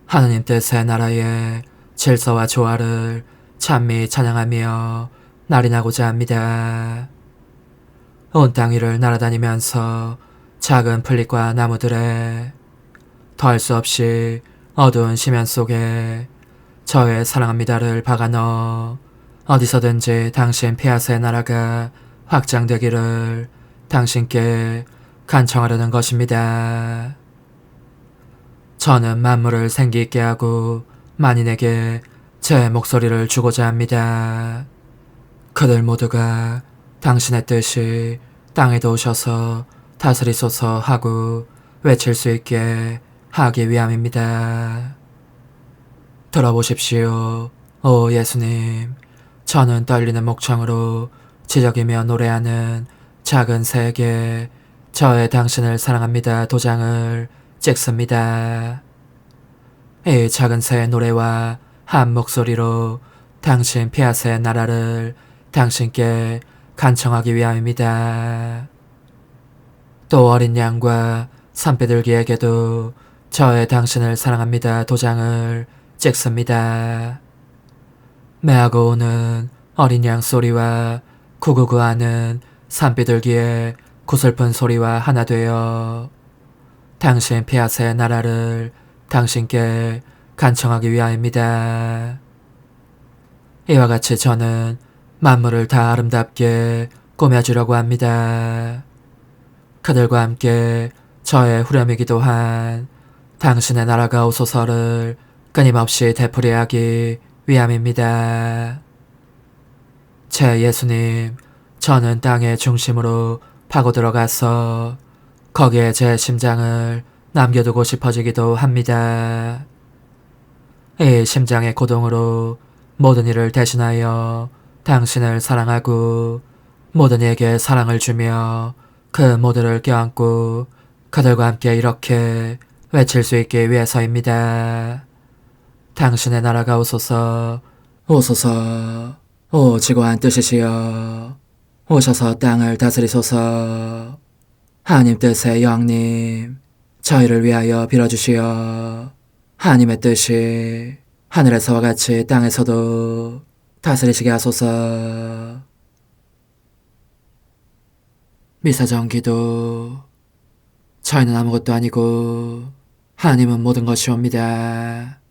[SPEAKER 1] 하느님 뜻의 나라의 질서와 조화를 찬미 찬양하며 날이 나고자 합니다. 온 땅 위를 날아다니면서 작은 풀잎과 나무들에 더할 수 없이 어두운 심연 속에 저의 사랑합니다를 박아넣어 어디서든지 당신 폐하의 나라가 확장되기를 당신께 간청하려는 것입니다. 저는 만물을 생기 있게 하고 만인에게 제 목소리를 주고자 합니다. 그들 모두가 당신의 뜻이 땅에도 오셔서 다스리소서 하고 외칠 수 있게 하기 위함입니다. 들어보십시오, 오 예수님. 저는 떨리는 목청으로 지저귀며 노래하는 작은 새에게 저의 당신을 사랑합니다 도장을 찍습니다. 이 작은 새의 노래와 한 목소리로 당신 폐하의 나라를 당신께 간청하기 위함입니다. 또 어린 양과 산비둘기에게도 저의 당신을 사랑합니다 도장을 찍습니다. 매하고 오는 어린 양 소리와 구구구하는 산비둘기의 구슬픈 소리와 하나 되어 당신 폐하의 나라를 당신께 간청하기 위함입니다. 이와 같이 저는 만물을 다 아름답게 꾸며주려고 합니다. 그들과 함께 저의 후렴이기도 한 당신의 나라가 오소서를 끊임없이 되풀이하기 위함입니다. 제 예수님, 저는 땅의 중심으로 파고들어가서 거기에 제 심장을 남겨두고 싶어지기도 합니다. 이 심장의 고동으로 모든 이를 대신하여 당신을 사랑하고 모든 이에게 사랑을 주며 그 모두를 껴안고 그들과 함께 이렇게 외칠 수 있기 위해서입니다. 당신의 나라가 오소서, 오소서, 오지고한 뜻이시여, 오셔서 땅을 다스리소서. 하나님 뜻의 여왕님, 저희를 위하여 빌어주시어. 하나님의 뜻이 하늘에서와 같이 땅에서도 다스리시게 하소서. 미사정 기도. 저희는 아무것도 아니고 하나님은 모든 것이옵니다.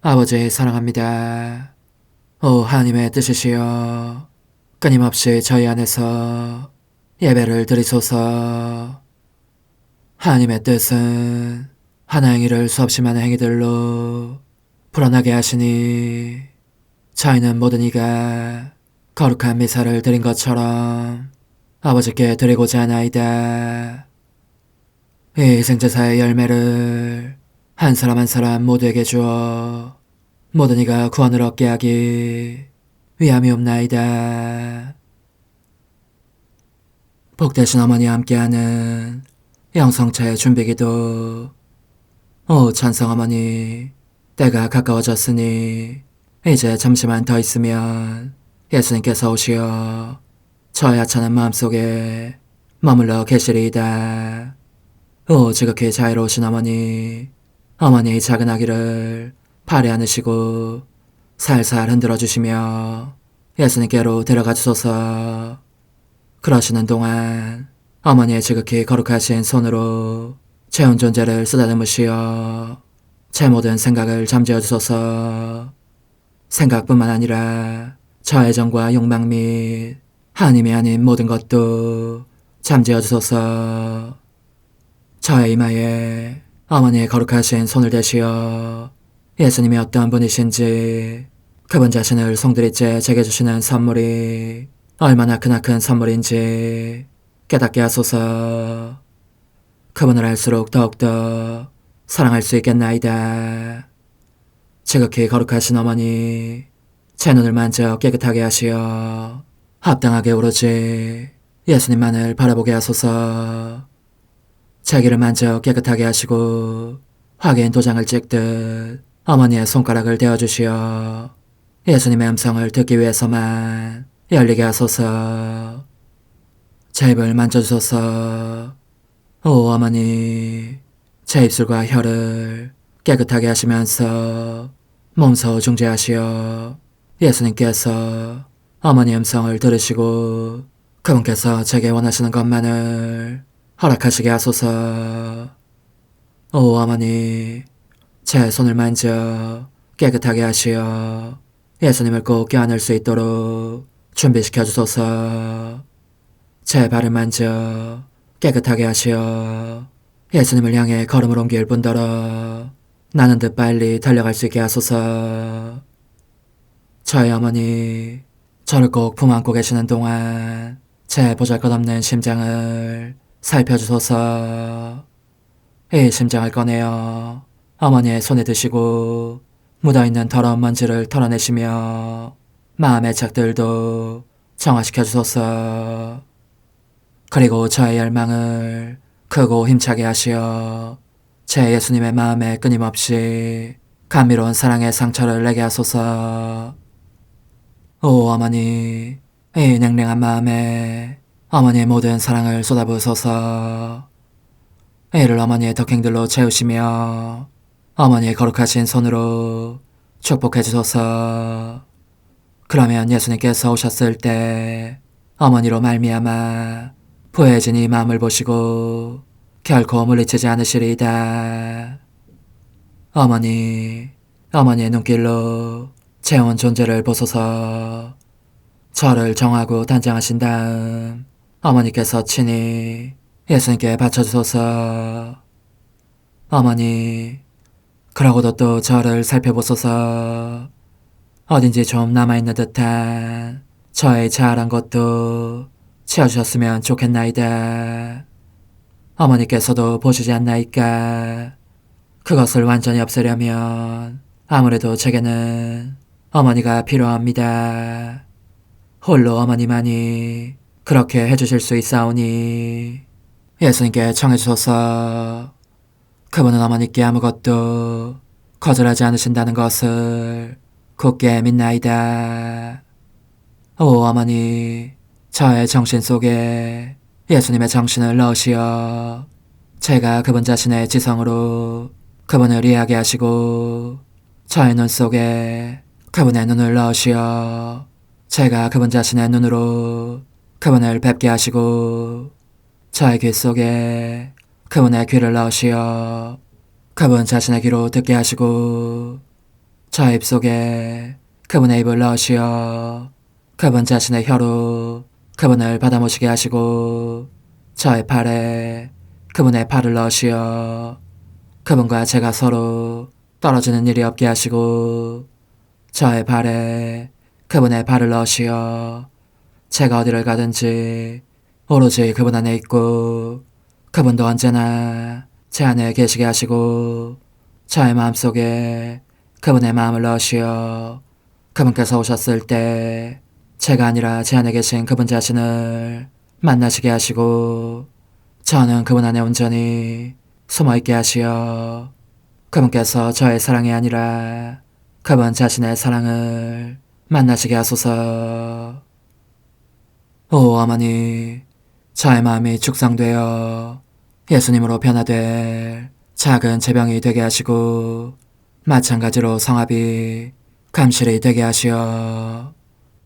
[SPEAKER 1] 아버지 사랑합니다. 오 하나님의 뜻이시여, 끊임없이 저희 안에서 예배를 드리소서. 하나님의 뜻은 하나 행위를 수없이 많은 행위들로 불어나게 하시니 저희는 모든 이가 거룩한 미사를 드린 것처럼 아버지께 드리고자 하나이다. 이 희생제사의 열매를 한 사람 한 사람 모두에게 주어 모든 이가 구원을 얻게 하기 위함이옵나이다. 복되신 어머니와 함께하는 영성차의 준비기도. 오 찬성 어머니, 때가 가까워졌으니 이제 잠시만 더 있으면 예수님께서 오시어 저의 하찮은 마음속에 머물러 계시리이다. 오 지극히 자유로우신 어머니, 어머니의 작은 아기를 팔에 안으시고 살살 흔들어 주시며 예수님께로 데려가 주소서. 그러시는 동안 어머니의 지극히 거룩하신 손으로 제 온 존재를 쓰다듬으시어 제 모든 생각을 잠재워 주소서. 생각뿐만 아니라 저의 정과 욕망 및 하나님이 아닌 모든 것도 잠재워 주소서. 저의 이마에 어머니의 거룩하신 손을 대시어 예수님이 어떤 분이신지, 그분 자신을 송두리째 제게 주시는 선물이 얼마나 크나큰 선물인지 깨닫게 하소서. 그분을 알수록 더욱더 사랑할 수 있겠나이다. 지극히 거룩하신 어머니, 제 눈을 만져 깨끗하게 하시어 합당하게 오로지 예수님만을 바라보게 하소서. 제 귀를 만져 깨끗하게 하시고 확인 도장을 찍듯 어머니의 손가락을 대어주시어 예수님의 음성을 듣기 위해서만 열리게 하소서. 제 입을 만져주소서. 오 어머니, 제 입술과 혀를 깨끗하게 하시면서 몸소 중재하시어 예수님께서 어머니 음성을 들으시고 그분께서 제게 원하시는 것만을 허락하시게 하소서. 오 어머니, 제 손을 만져 깨끗하게 하시어 예수님을 꼭 껴안을 수 있도록 준비시켜 주소서. 제 발을 만져 깨끗하게 하시어 예수님을 향해 걸음을 옮길 뿐더러 나는 듯 빨리 달려갈 수 있게 하소서. 저희 어머니, 저를 꼭 품안고 계시는 동안 제 보잘것없는 심장을 살펴주소서. 이 심장을 꺼내어 어머니의 손에 드시고 묻어있는 더러운 먼지를 털어내시며 마음의 착들도 정화시켜 주소서. 그리고 저의 열망을 크고 힘차게 하시어 제 예수님의 마음에 끊임없이 감미로운 사랑의 상처를 내게 하소서. 오 어머니, 이 냉랭한 마음에 어머니의 모든 사랑을 쏟아부으소서. 이를 어머니의 덕행들로 채우시며 어머니의 거룩하신 손으로 축복해 주소서. 그러면 예수님께서 오셨을 때 어머니로 말미암아 부해진 이 마음을 보시고 결코 물리치지 않으시리이다. 어머니, 어머니의 눈길로 제 온 존재를 보소서. 저를 정하고 단장하신 다음 어머니께서 친히 예수님께 바쳐주소서. 어머니, 그러고도 또 저를 살펴보소서. 어딘지 좀 남아있는 듯한 저의 자아란 것도 채워주셨으면 좋겠나이다. 어머니께서도 보시지 않나이까? 그것을 완전히 없애려면 아무래도 제게는 어머니가 필요합니다. 홀로 어머니만이 그렇게 해주실 수 있사오니 예수님께 청해주소서. 그분은 어머니께 아무것도 거절하지 않으신다는 것을 굳게 믿나이다. 오 어머니, 저의 정신 속에 예수님의 정신을 넣으시어 제가 그분 자신의 지성으로 그분을 이해하게 하시고 저의 눈 속에 그분의 눈을 넣으시어 제가 그분 자신의 눈으로 그분을 뵙게 하시고 저의 귀 속에 그분의 귀를 넣으시어 그분 자신의 귀로 듣게 하시고 저의 입 속에 그분의 입을 넣으시어 그분 자신의 혀로 그분을 받아모시게 하시고 저의 팔에 그분의 팔을 넣으시어 그분과 제가 서로 떨어지는 일이 없게 하시고 저의 발에 그분의 발을 넣으시어 제가 어디를 가든지 오로지 그분 안에 있고 그분도 언제나 제 안에 계시게 하시고 저의 마음속에 그분의 마음을 넣으시어 그분께서 오셨을 때 제가 아니라 제 안에 계신 그분 자신을 만나시게 하시고 저는 그분 안에 온전히 숨어있게 하시어 그분께서 저의 사랑이 아니라 그분 자신의 사랑을 만나시게 하소서. 오 어머니, 저의 마음이 축성되어 예수님으로 변화될 작은 제병이 되게 하시고 마찬가지로 성합이 감실이 되게 하시어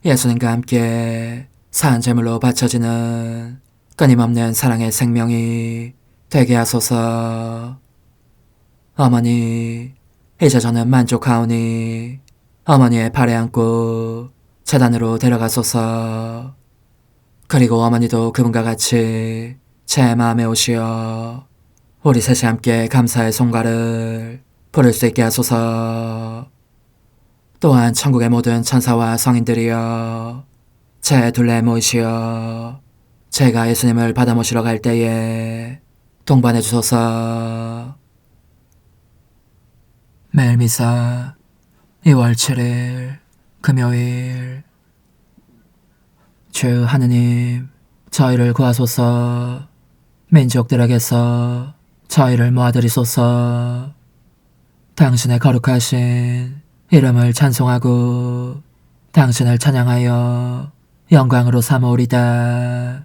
[SPEAKER 1] 예수님과 함께 산 제물로 바쳐지는 끊임없는 사랑의 생명이 되게 하소서. 어머니, 이제 저는 만족하오니 어머니의 발에 안고 제단으로 데려가소서. 그리고 어머니도 그분과 같이 제 마음에 오시어 우리 셋이 함께 감사의 송가를 부를 수 있게 하소서. 또한 천국의 모든 천사와 성인들이여 제 둘레에 모이시어 제가 예수님을 받아 모시러 갈 때에 동반해 주소서. 매일 미사 2월 7일 금요일. 주 하느님, 저희를 구하소서. 민족들에게서 저희를 모아드리소서. 당신의 거룩하신 이름을 찬송하고 당신을 찬양하여 영광으로 삼으오리다.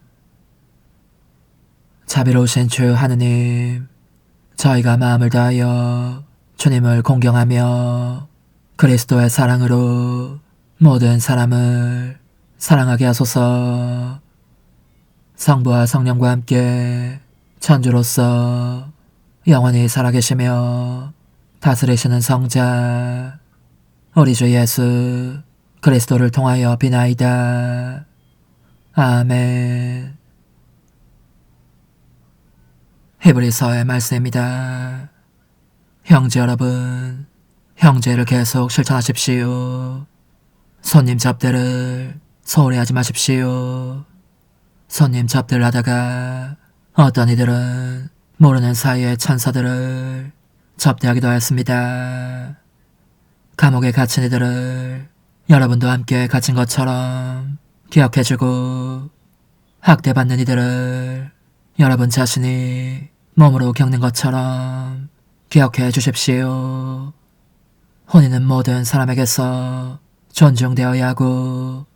[SPEAKER 1] 자비로우신 주 하느님, 저희가 마음을 다하여 주님을 공경하며 그리스도의 사랑으로 모든 사람을 사랑하게 하소서. 성부와 성령과 함께 천주로서 영원히 살아계시며 다스리시는 성자 우리 주 예수 그리스도를 통하여 비나이다. 아멘. 히브리서의 말씀입니다. 형제 여러분, 형제를 계속 실천하십시오. 손님 접대를 소홀히 하지 마십시오. 손님 접대를 하다가 어떤 이들은 모르는 사이에 천사들을 접대하기도 하였습니다. 감옥에 갇힌 이들을 여러분도 함께 갇힌 것처럼 기억해주고, 학대받는 이들을 여러분 자신이 몸으로 겪는 것처럼 기억해 주십시오. 혼인은 모든 사람에게서 존중되어야 하고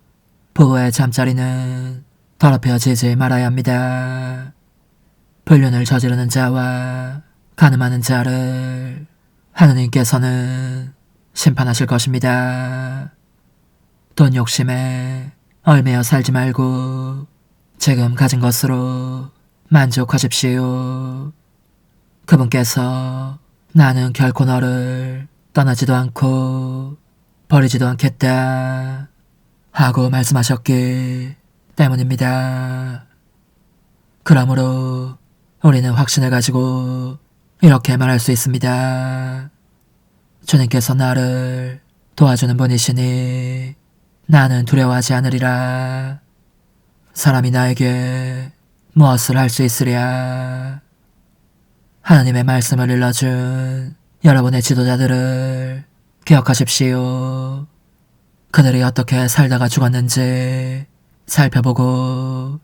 [SPEAKER 1] 부부의 잠자리는 더럽혀지지 말아야 합니다. 불륜을 저지르는 자와 간음하는 자를 하느님께서는 심판하실 것입니다. 돈 욕심에 얽매여 살지 말고 지금 가진 것으로 만족하십시오. 그분께서 나는 결코 너를 떠나지도 않고 버리지도 않겠다 하고 말씀하셨기 때문입니다. 그러므로 우리는 확신을 가지고 이렇게 말할 수 있습니다. 주님께서 나를 도와주는 분이시니 나는 두려워하지 않으리라. 사람이 나에게 무엇을 할 수 있으랴. 하나님의 말씀을 일러준 여러분의 지도자들을 기억하십시오. 그들이 어떻게 살다가 죽었는지 살펴보고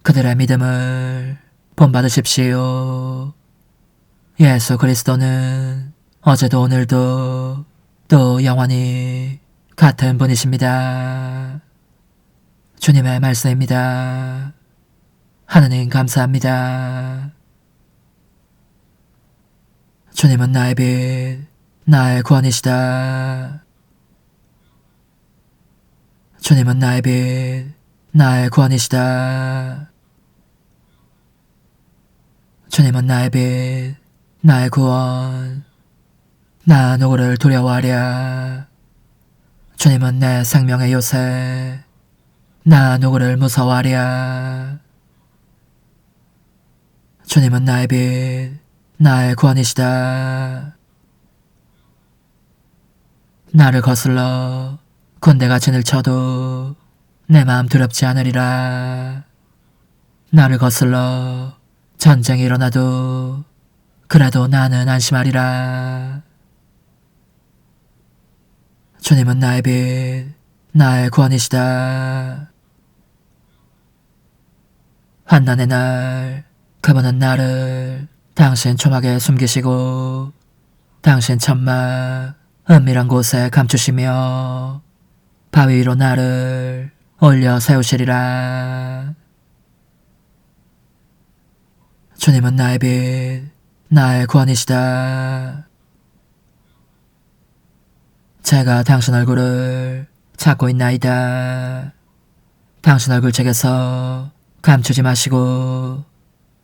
[SPEAKER 1] 그들의 믿음을 본받으십시오. 예수 그리스도는 어제도 오늘도 또 영원히 같은 분이십니다. 주님의 말씀입니다. 하느님 감사합니다. 주님은 나의 빛, 나의 구원이시다. 주님은 나의 빛, 나의 구원이시다. 주님은 나의 빛, 나의 구원. 나 누구를 두려워하랴. 주님은 내 생명의 요새. 나 누구를 무서워하랴. 주님은 나의 빛, 나의 구원이시다. 나를 거슬러 군대가 진을 쳐도 내 마음 두렵지 않으리라. 나를 거슬러 전쟁이 일어나도 그래도 나는 안심하리라. 주님은 나의 빛, 나의 구원이시다. 환난의 날 그분은 나를 당신 초막에 숨기시고 당신 천막 은밀한 곳에 감추시며 바위 위로 나를 올려 세우시리라. 주님은 나의 빛, 나의 구원이시다. 제가 당신 얼굴을 찾고 있나이다. 당신 얼굴책에서 감추지 마시고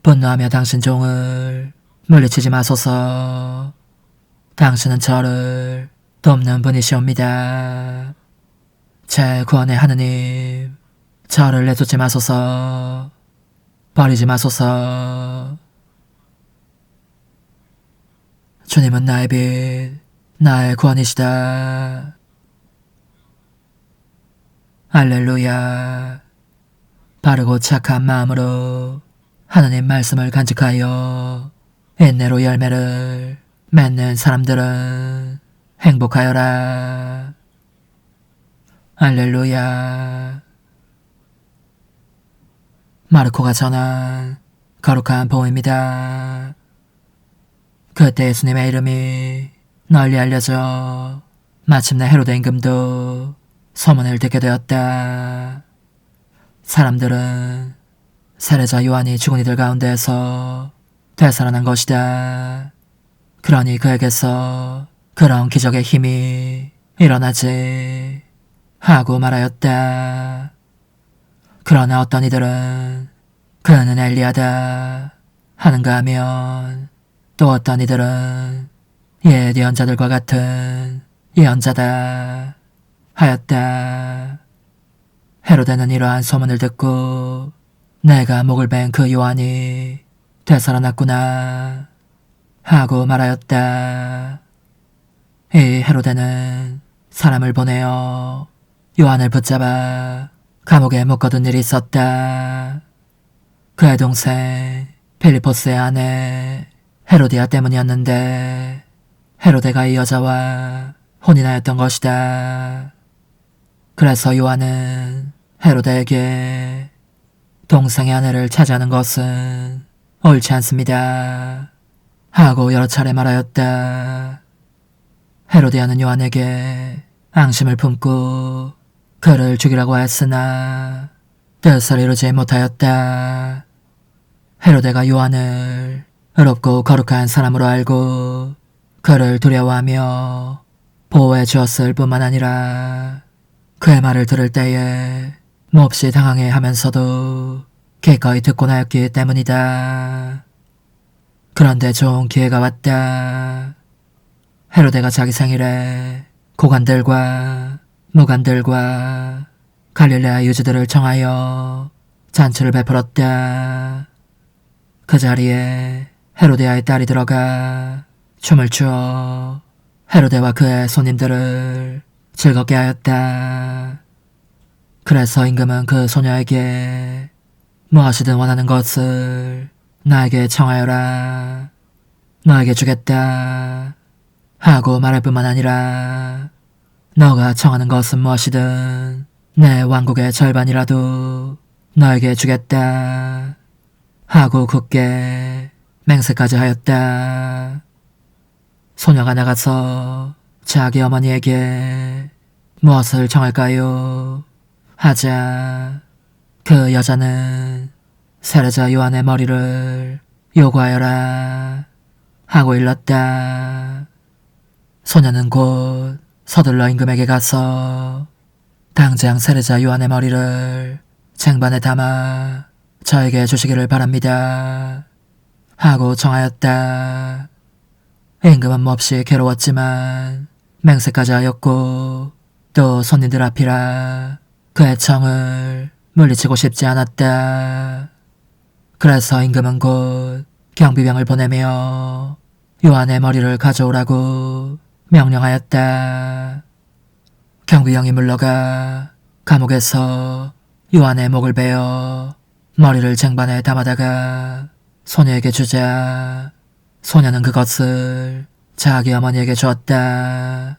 [SPEAKER 1] 분노하며 당신 종을 물리치지 마소서. 당신은 저를 돕는 분이시옵니다. 제 구원의 하느님, 저를 내쫓지 마소서. 버리지 마소서. 주님은 나의 빛, 나의 구원이시다. 할렐루야. 바르고 착한 마음으로 하느님 말씀을 간직하여 인내로 열매를 맺는 사람들은 행복하여라. 할렐루야. 마르코가 전한 거룩한 복음입니다. 그때 예수님의 이름이 널리 알려져 마침내 헤로데 임금도 소문을 듣게 되었다. 사람들은 세례자 요한이 죽은 이들 가운데에서 되살아난 것이다. 그러니 그에게서 그런 기적의 힘이 일어나지 하고 말하였다. 그러나 어떤 이들은 그는 엘리야다 하는가 하면 또 어떤 이들은 옛 예언자들과 같은 예언자다 하였다. 헤로데는 이러한 소문을 듣고 내가 목을 벤 그 요한이 되살아났구나 하고 말하였다. 이 헤로데는 사람을 보내어 요한을 붙잡아 감옥에 묶어둔 일이 있었다. 그의 동생 필리포스의 아내 헤로디아 때문이었는데 헤로데가 이 여자와 혼인하였던 것이다. 그래서 요한은 헤로데에게 동생의 아내를 차지하는 것은 옳지 않습니다 하고 여러 차례 말하였다. 헤로디아는 요한에게 앙심을 품고 그를 죽이라고 하였으나 뜻을 이루지 못하였다. 헤로데가 요한을 의롭고 거룩한 사람으로 알고 그를 두려워하며 보호해 주었을 뿐만 아니라 그의 말을 들을 때에 몹시 당황해 하면서도 기꺼이 듣곤 하였기 때문이다. 그런데 좋은 기회가 왔다. 헤로데가 자기 생일에 고관들과 무관들과 갈릴레아 유지들을 청하여 잔치를 베풀었다. 그 자리에 헤로데아의 딸이 들어가 춤을 추어 헤로데와 그의 손님들을 즐겁게 하였다. 그래서 임금은 그 소녀에게 무엇이든 원하는 것을 나에게 청하여라. 너에게 주겠다 하고 말할 뿐만 아니라 너가 청하는 것은 무엇이든 내 왕국의 절반이라도 너에게 주겠다 하고 굳게 맹세까지 하였다. 소녀가 나가서 자기 어머니에게 무엇을 청할까요? 하자 그 여자는 세례자 요한의 머리를 요구하여라 하고 일렀다. 소녀는 곧 서둘러 임금에게 가서 당장 세례자 요한의 머리를 쟁반에 담아 저에게 주시기를 바랍니다 하고 청하였다. 임금은 몹시 괴로웠지만 맹세까지 하였고 또 손님들 앞이라 그의 청을 물리치고 싶지 않았다. 그래서 임금은 곧 경비병을 보내며 요한의 머리를 가져오라고 명령하였다. 경비병이 물러가 감옥에서 요한의 목을 베어 머리를 쟁반에 담아다가 소녀에게 주자 소녀는 그것을 자기 어머니에게 주었다.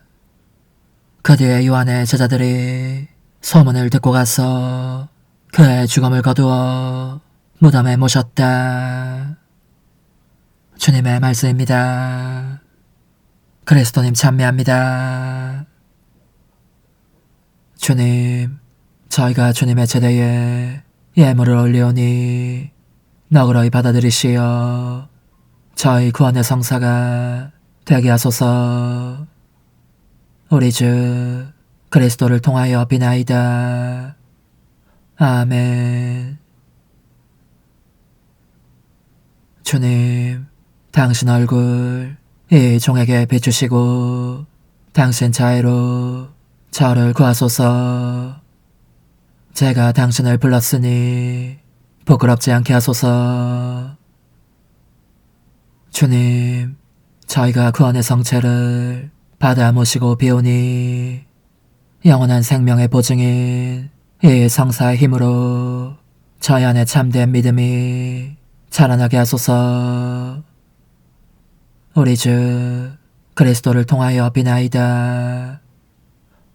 [SPEAKER 1] 그 뒤에 요한의 제자들이 소문을 듣고 가서 그의 죽음을 거두어 무덤에 모셨다. 주님의 말씀입니다. 그리스도님 찬미합니다. 주님, 저희가 주님의 제대에 예물을 올리오니 너그러이 받아들이시어 저희 구원의 성사가 되게 하소서. 우리 주 그리스도를 통하여 비나이다. 아멘. 주님, 당신 얼굴 이 종에게 비추시고 당신 자애로 저를 구하소서. 제가 당신을 불렀으니 부끄럽지 않게 하소서. 주님, 저희가 구원의 성체를 받아 모시고 비오니 영원한 생명의 보증인 이 성사의 힘으로 저희 안에 참된 믿음이 자라나게 하소서. 우리 주 그리스도를 통하여 비나이다.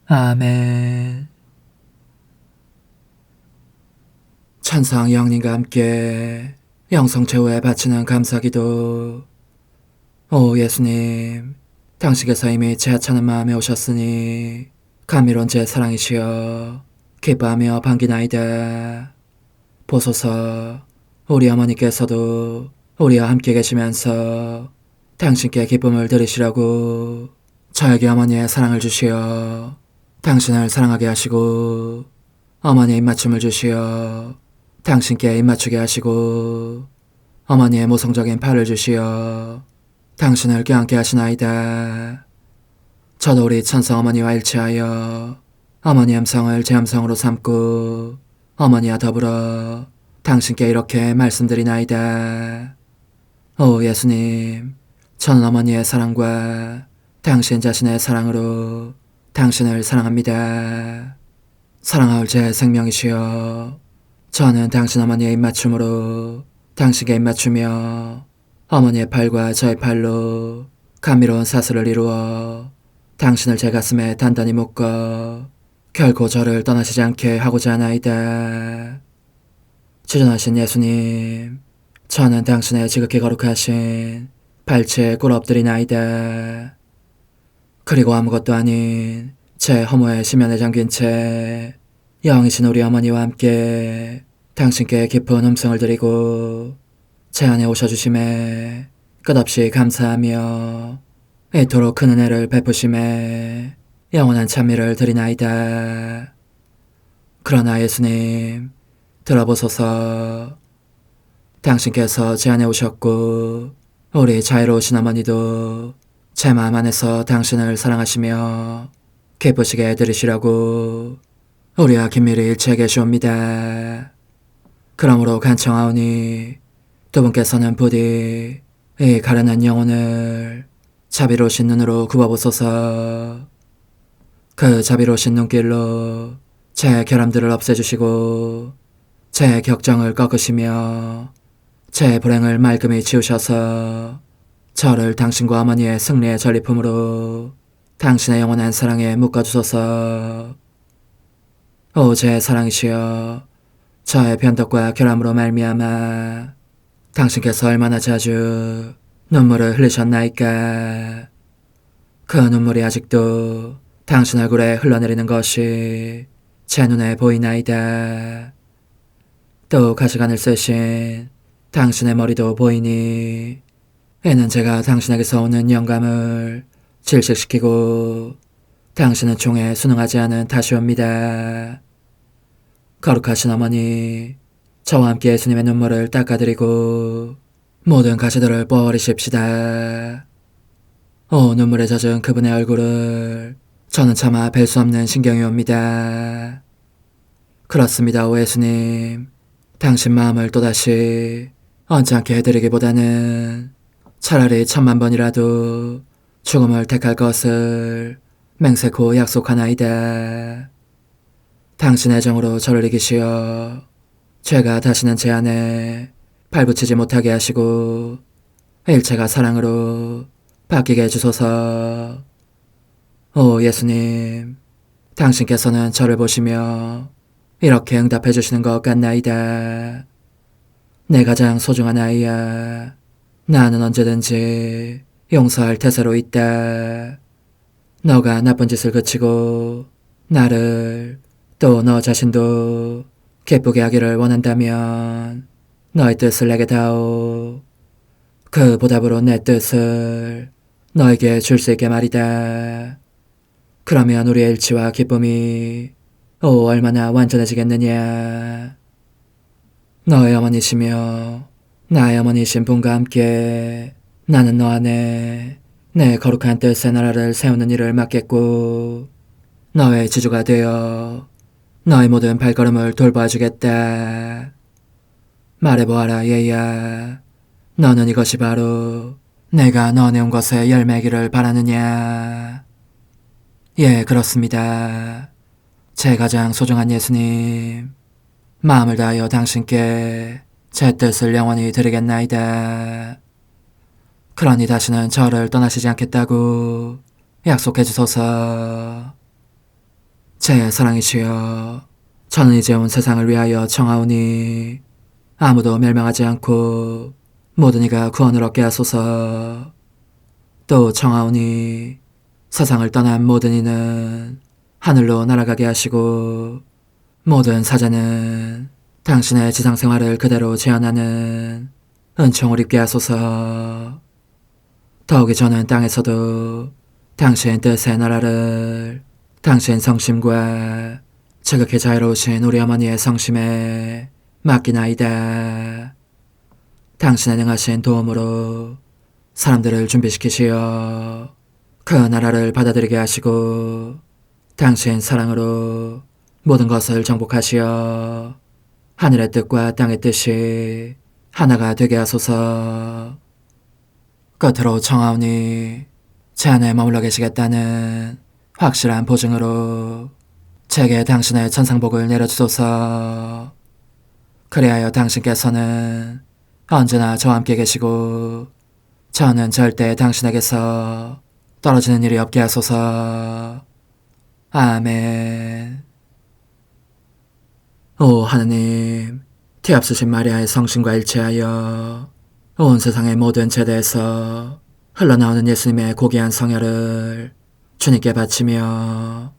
[SPEAKER 1] 아멘. 천상 영님과 함께 영성 최후에 바치는 감사기도. 오 예수님, 당신께서 이미 제 하찮은 마음에 오셨으니 감미로운 제 사랑이시여 기뻐하며 반기나이다. 보소서, 우리 어머니께서도 우리와 함께 계시면서 당신께 기쁨을 드리시라고 저에게 어머니의 사랑을 주시어 당신을 사랑하게 하시고, 어머니의 입맞춤을 주시어 당신께 입맞추게 하시고, 어머니의 모성적인 팔을 주시어 당신을 껴안게 하시나이다. 저도 우리 천성 어머니와 일치하여 어머니 음성을 제 음성으로 삼고 어머니와 더불어 당신께 이렇게 말씀드리나이다. 오 예수님, 저는 어머니의 사랑과 당신 자신의 사랑으로 당신을 사랑합니다. 사랑하올 제 생명이시여, 저는 당신 어머니의 입맞춤으로 당신께 입맞추며 어머니의 팔과 저의 팔로 감미로운 사슬을 이루어 당신을 제 가슴에 단단히 묶어 결코 저를 떠나시지 않게 하고자 하나이다. 지존하신 예수님, 저는 당신의 지극히 거룩하신 발치에 꿇어 엎드리나이다. 그리고 아무것도 아닌 제 허무의 심연에 잠긴 채 영이신 우리 어머니와 함께 당신께 깊은 음성을 드리고 제 안에 오셔주심에 끝없이 감사하며 이토록 큰 은혜를 베푸심에 영원한 찬미를 드리나이다. 그러나 예수님, 들어보소서. 당신께서 제 안에 오셨고 우리 자유로우신 어머니도 제 마음 안에서 당신을 사랑하시며 기쁘시게 들으시라고 우리와 긴밀히 일치해 계시옵니다. 그러므로 간청하오니 두 분께서는 부디 이 가련한 영혼을 자비로우신 눈으로 굽어보소서. 그 자비로우신 눈길로 제 결함들을 없애주시고 제 격정을 꺾으시며 제 불행을 말끔히 지우셔서 저를 당신과 어머니의 승리의 전리품으로 당신의 영원한 사랑에 묶어주소서. 오 제 사랑이시여, 저의 변덕과 결함으로 말미암아 당신께서 얼마나 자주 눈물을 흘리셨나이까. 그 눈물이 아직도 당신 얼굴에 흘러내리는 것이 제 눈에 보이나이다. 또 가시관을 쓰신 당신의 머리도 보이니 이는 제가 당신에게서 오는 영감을 질식시키고 당신은 총에 순응하지 않은 탓이옵니다. 거룩하신 어머니, 저와 함께 예수님의 눈물을 닦아드리고 모든 가시들을 뽑아버리십시다. 오 눈물에 젖은 그분의 얼굴을 저는 차마 뵐 수 없는 신경이 옵니다. 그렇습니다. 오 예수님, 당신 마음을 또다시 언짢게 해드리기보다는 차라리 10,000,000번이라도 죽음을 택할 것을 맹세코 약속하나이다. 당신 애정으로 저를 이기시어 죄가 다시는 제 안에 발붙이지 못하게 하시고 일체가 사랑으로 바뀌게 해주소서. 오 예수님, 당신께서는 저를 보시며 이렇게 응답해 주시는 것 같나이다. 내 가장 소중한 아이야, 나는 언제든지 용서할 태세로 있다. 너가 나쁜 짓을 그치고 나를, 또 너 자신도 기쁘게 하기를 원한다면 너의 뜻을 내게 다오. 그 보답으로 내 뜻을 너에게 줄 수 있게 말이다. 그러면 우리의 일치와 기쁨이 얼마나 완전해지겠느냐. 너의 어머니시며 나의 어머니신 분과 함께 나는 너 안에 내 거룩한 뜻의 나라를 세우는 일을 맡겠고 너의 지주가 되어 너의 모든 발걸음을 돌봐주겠다. 말해보아라 얘야, 너는 이것이 바로 내가 너한테 온 것의 열매기를 바라느냐. 예, 그렇습니다. 제 가장 소중한 예수님, 마음을 다하여 당신께 제 뜻을 영원히 드리겠나이다. 그러니 다시는 저를 떠나시지 않겠다고 약속해 주소서. 제 사랑이시여, 저는 이제 온 세상을 위하여 청하오니 아무도 멸망하지 않고 모든 이가 구원을 얻게 하소서. 또 청하오니 세상을 떠난 모든 이는 하늘로 날아가게 하시고 모든 사자는 당신의 지상생활을 그대로 재현하는 은총을 입게 하소서. 더욱이 저는 땅에서도 당신 뜻의 나라를 당신 성심과 지극히 자유로우신 우리 어머니의 성심에 맡기나이다. 당신의 능하신 도움으로 사람들을 준비시키시어 그 나라를 받아들이게 하시고 당신 사랑으로 모든 것을 정복하시어 하늘의 뜻과 땅의 뜻이 하나가 되게 하소서. 끝으로 청하오니 제 안에 머물러 계시겠다는 확실한 보증으로 제게 당신의 천상복을 내려주소서. 그리하여 당신께서는 언제나 저와 함께 계시고 저는 절대 당신에게서 떨어지는 일이 없게 하소서. 아멘. 오 하느님, 티없으신 마리아의 성심과 일치하여 온 세상의 모든 제대에서 흘러나오는 예수님의 고귀한 성혈을 주님께 바치며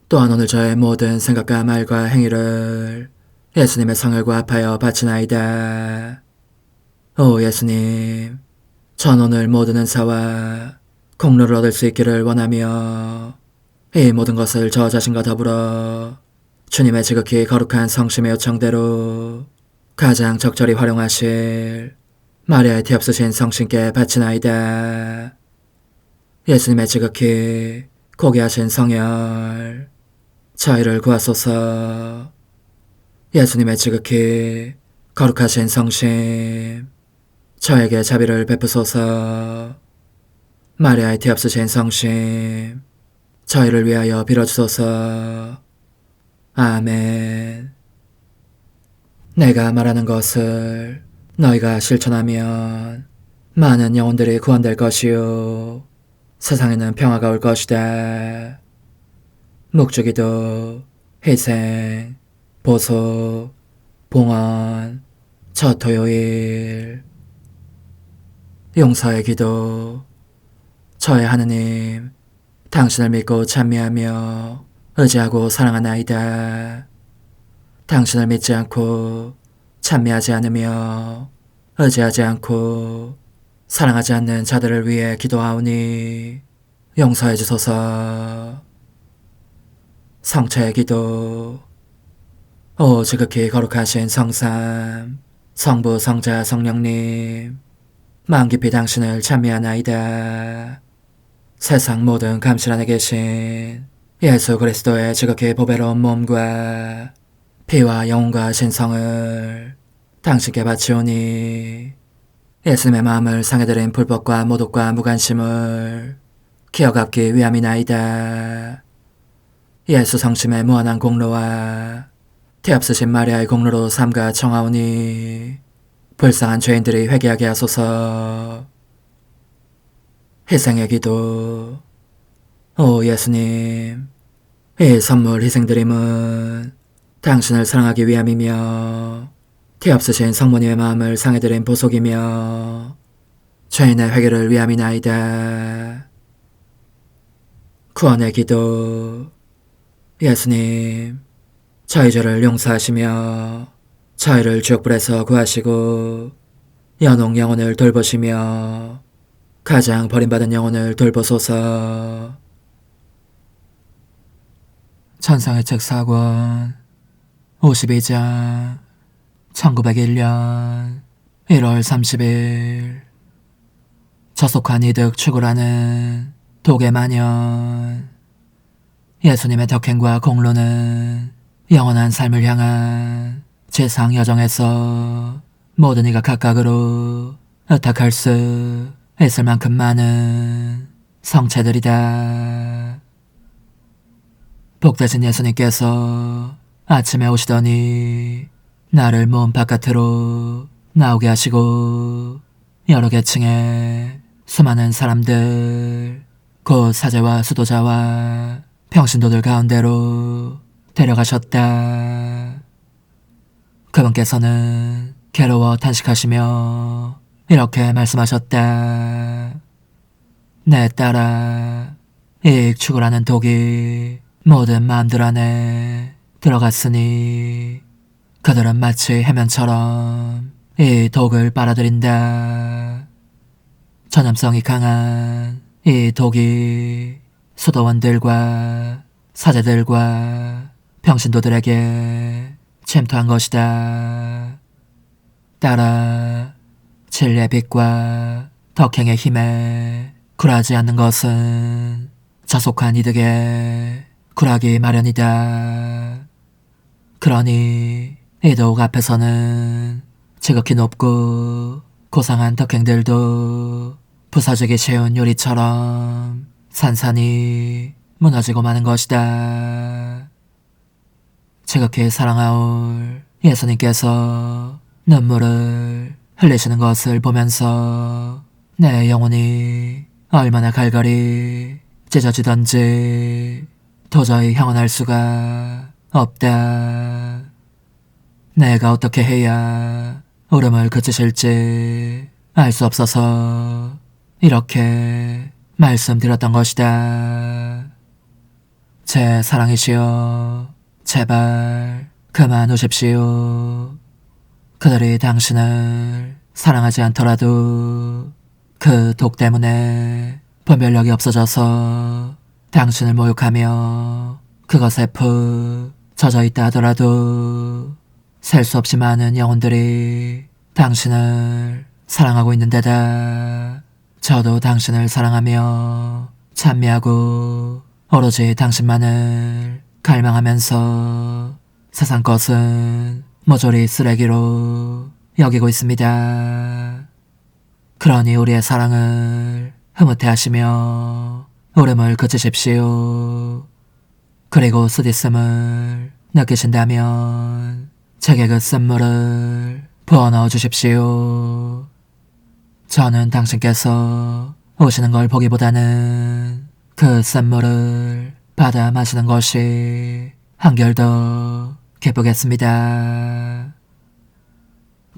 [SPEAKER 1] 또한 오늘 저의 모든 생각과 말과 행위를 예수님의 성혈과 합하여 바치나이다. 오 예수님, 전 오늘 모든 은사와 공로를 얻을 수 있기를 원하며 이 모든 것을 저 자신과 더불어 주님의 지극히 거룩한 성심의 요청대로 가장 적절히 활용하실 마리아의 티없으신 성신께 바치나이다. 예수님의 지극히 고귀하신 성혈, 저희를 구하소서. 예수님의 지극히 거룩하신 성심, 저에게 자비를 베푸소서. 마리아의 티없으신 성심, 저희를 위하여 빌어주소서. 아멘. 내가 말하는 것을 너희가 실천하면 많은 영혼들이 구원될 것이요 세상에는 평화가 올 것이다. 묵주기도, 희생, 보소, 봉헌, 첫 토요일. 용서의 기도. 저의 하느님, 당신을 믿고 찬미하며 의지하고 사랑하나이다. 당신을 믿지 않고 찬미하지 않으며 의지하지 않고 사랑하지 않는 자들을 위해 기도하오니 용서해 주소서. 성체의 기도. 오 지극히 거룩하신 성삼, 성부, 성자, 성령님, 마음 깊이 당신을 찬미하나이다. 세상 모든 감실 안에 계신 예수 그리스도의 지극히 보배로운 몸과 피와 영혼과 신성을 당신께 바치오니 예수님의 마음을 상해드린 불법과 모독과 무관심을 기어갚기 위함이나이다. 예수 성심의 무한한 공로와 티없으신 마리아의 공로로 삼가 청하오니 불쌍한 죄인들이 회개하게 하소서. 희생의 기도. 오 예수님, 이 선물 희생드림은 당신을 사랑하기 위함이며 티없으신 성모님의 마음을 상해드린 보속이며 죄인의 회개를 위함이나이다. 구원의 기도. 예수님, 저희 죄를 용서하시며 저희를 지옥불에서 구하시고 연옥 영혼을 돌보시며 가장 버림받은 영혼을 돌보소서. 천상의 책 4권 52장 1901년 1월 30일 저속한 이득 추구라는 독의 만연. 예수님의 덕행과 공로는 영원한 삶을 향한 지상 여정에서 모든 이가 각각으로 의탁할 수 있을 만큼 많은 성체들이다. 복되신 예수님께서 아침에 오시더니 나를 몸 바깥으로 나오게 하시고 여러 계층의 수많은 사람들, 곧 사제와 수도자와 평신도들 가운데로 데려가셨다. 그분께서는 괴로워 탄식하시며 이렇게 말씀하셨다. 내 딸아, 이 죽으라는 독이 모든 마음들 안에 들어갔으니 그들은 마치 해면처럼 이 독을 빨아들인다. 전염성이 강한 이 독이 수도원들과 사제들과 평신도들에게 침투한 것이다. 딸아, 진리의 빛과 덕행의 힘에 굴하지 않는 것은 자속한 이득에 굴하기 마련이다. 그러니 이 독 앞에서는 지극히 높고 고상한 덕행들도 부서지기 쉬운 유리처럼 산산이 무너지고 마는 것이다. 지극히 사랑하올 예수님께서 눈물을 흘리시는 것을 보면서 내 영혼이 얼마나 갈갈이 찢어지던지 도저히 형언할 수가 없다. 내가 어떻게 해야 울음을 그치실지 알 수 없어서 이렇게 말씀드렸던 것이다. 제 사랑이시여, 제발 그만 우십시오. 그들이 당신을 사랑하지 않더라도 그 독 때문에 분별력이 없어져서 당신을 모욕하며 그것에 푹 젖어있다 하더라도 셀 수 없이 많은 영혼들이 당신을 사랑하고 있는 데다 저도 당신을 사랑하며 찬미하고 오로지 당신만을 갈망하면서 세상 것은 모조리 쓰레기로 여기고 있습니다. 그러니 우리의 사랑을 흐뭇해 하시며 울음을 그치십시오. 그리고 쓰디씀을 느끼신다면 제게 그 쓴물을 부어 넣어 주십시오. 저는 당신께서 오시는 걸 보기보다는 그 쓴물을 받아 마시는 것이 한결 더 기쁘겠습니다.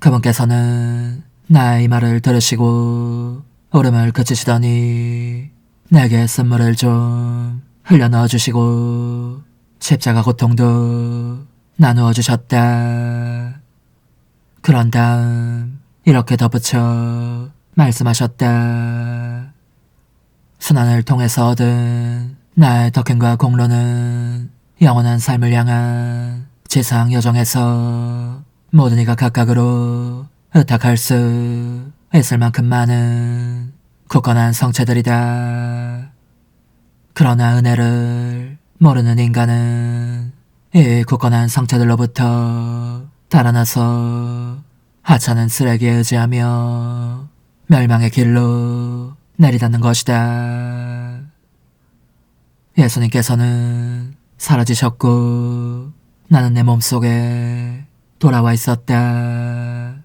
[SPEAKER 1] 그분께서는 나의 말을 들으시고 울음을 그치시더니 내게 쓴물을 좀 흘려 넣어주시고 십자가 고통도 나누어 주셨다. 그런 다음 이렇게 덧붙여 말씀하셨다. 순환을 통해서 얻은 나의 덕행과 공로는 영원한 삶을 향한 지상 여정에서 모든 이가 각각으로 의탁할 수 있을 만큼 많은 굳건한 성체들이다. 그러나 은혜를 모르는 인간은 이 굳건한 성체들로부터 달아나서 하찮은 쓰레기에 의지하며 멸망의 길로 내리닫는 것이다. 예수님께서는 사라지셨고 나는 내 몸속에 돌아와 있었다.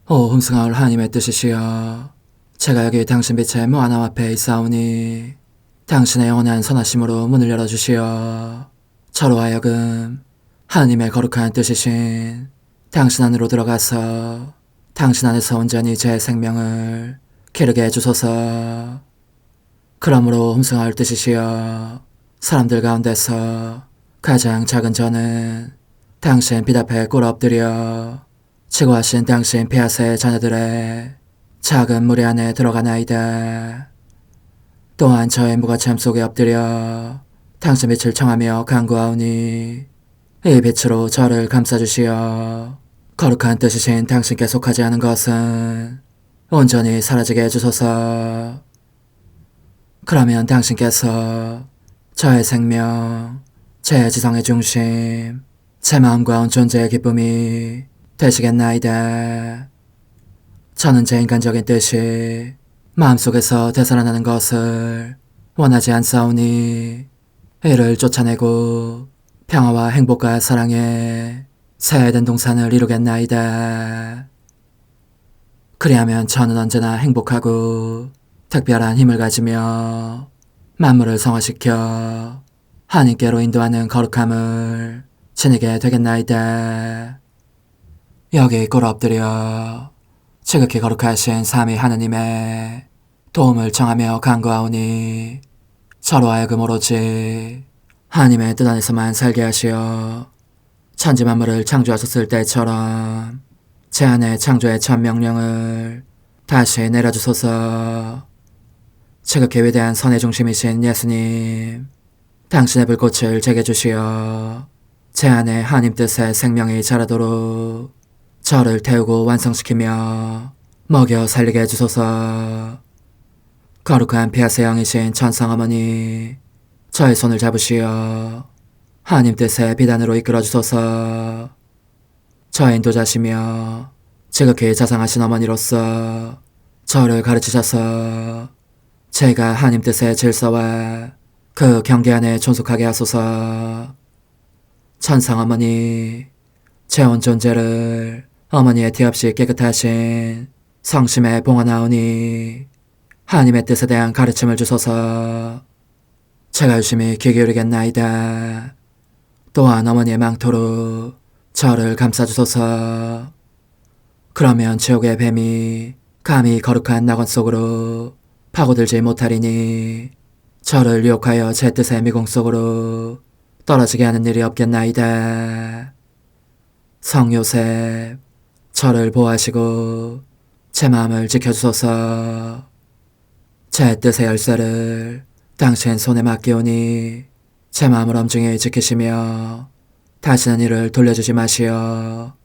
[SPEAKER 1] 오 흥승하올 하나님의 뜻이시여, 제가 여기 당신 빛의 무한함 앞에 있사오니 당신의 영원한 선하심으로 문을 열어주시어 저로 하여금 하나님의 거룩한 뜻이신 당신 안으로 들어가서 당신 안에서 온전히 제 생명을 기르게 해주소서. 그러므로 흠승하올 뜻이시여, 사람들 가운데서 가장 작은 저는 당신 빛 앞에 꿇어 엎드려 치고하신 당신 폐하세 자녀들의 작은 무리 안에 들어가나이다. 또한 저의 무가참 속에 엎드려 당신 빛을 청하며 간구하오니 이 빛으로 저를 감싸주시어 거룩한 뜻이신 당신께 속하지 않은 것은 온전히 사라지게 해주소서. 그러면 당신께서 저의 생명, 제 지성의 중심, 제 마음과 온 존재의 기쁨이 되시겠나이다. 저는 제 인간적인 뜻이 마음속에서 되살아나는 것을 원하지 않사오니 이를 쫓아내고 평화와 행복과 사랑의 새해된 동산을 이루겠나이다. 그리하면 저는 언제나 행복하고 특별한 힘을 가지며 만물을 성화시켜 하나님께로 인도하는 거룩함을 지니게 되겠나이다. 여기 꿇어 엎드려 지극히 거룩하신 삼위 하느님의 도움을 청하며 간구하오니 저로 하여금 오로지 하나님의 뜻 안에서만 살게 하시어 천지 만물을 창조하셨을 때처럼 제 안에 창조의 첫 명령을 다시 내려주소서. 지극히 위대한 선의 중심이신 예수님, 당신의 불꽃을 제게 주시어 제 안에 하나님 뜻의 생명이 자라도록 저를 태우고 완성시키며 먹여 살리게 해주소서. 거룩한 피아세 영이신 천상어머니, 저의 손을 잡으시어 하나님 뜻의 비단으로 이끌어주소서. 저의 인도자시며 지극히 자상하신 어머니로서 저를 가르치셔서 제가 하나님 뜻의 질서와 그 경계 안에 존속하게 하소서. 천상어머니, 제 온 존재를 어머니의 티 없이 깨끗하신 성심에 봉헌하오니 하나님의 뜻에 대한 가르침을 주소서. 제가 열심히 귀 기울이겠나이다. 또한 어머니의 망토로 저를 감싸주소서. 그러면 지옥의 뱀이 감히 거룩한 낙원 속으로 파고들지 못하리니 저를 유혹하여 제 뜻의 미궁 속으로 떨어지게 하는 일이 없겠나이다. 성요셉, 저를 보호하시고 제 마음을 지켜주소서. 제 뜻의 열쇠를 당신 손에 맡기오니 제 마음을 엄중히 지키시며 다시는 이를 돌려주지 마시어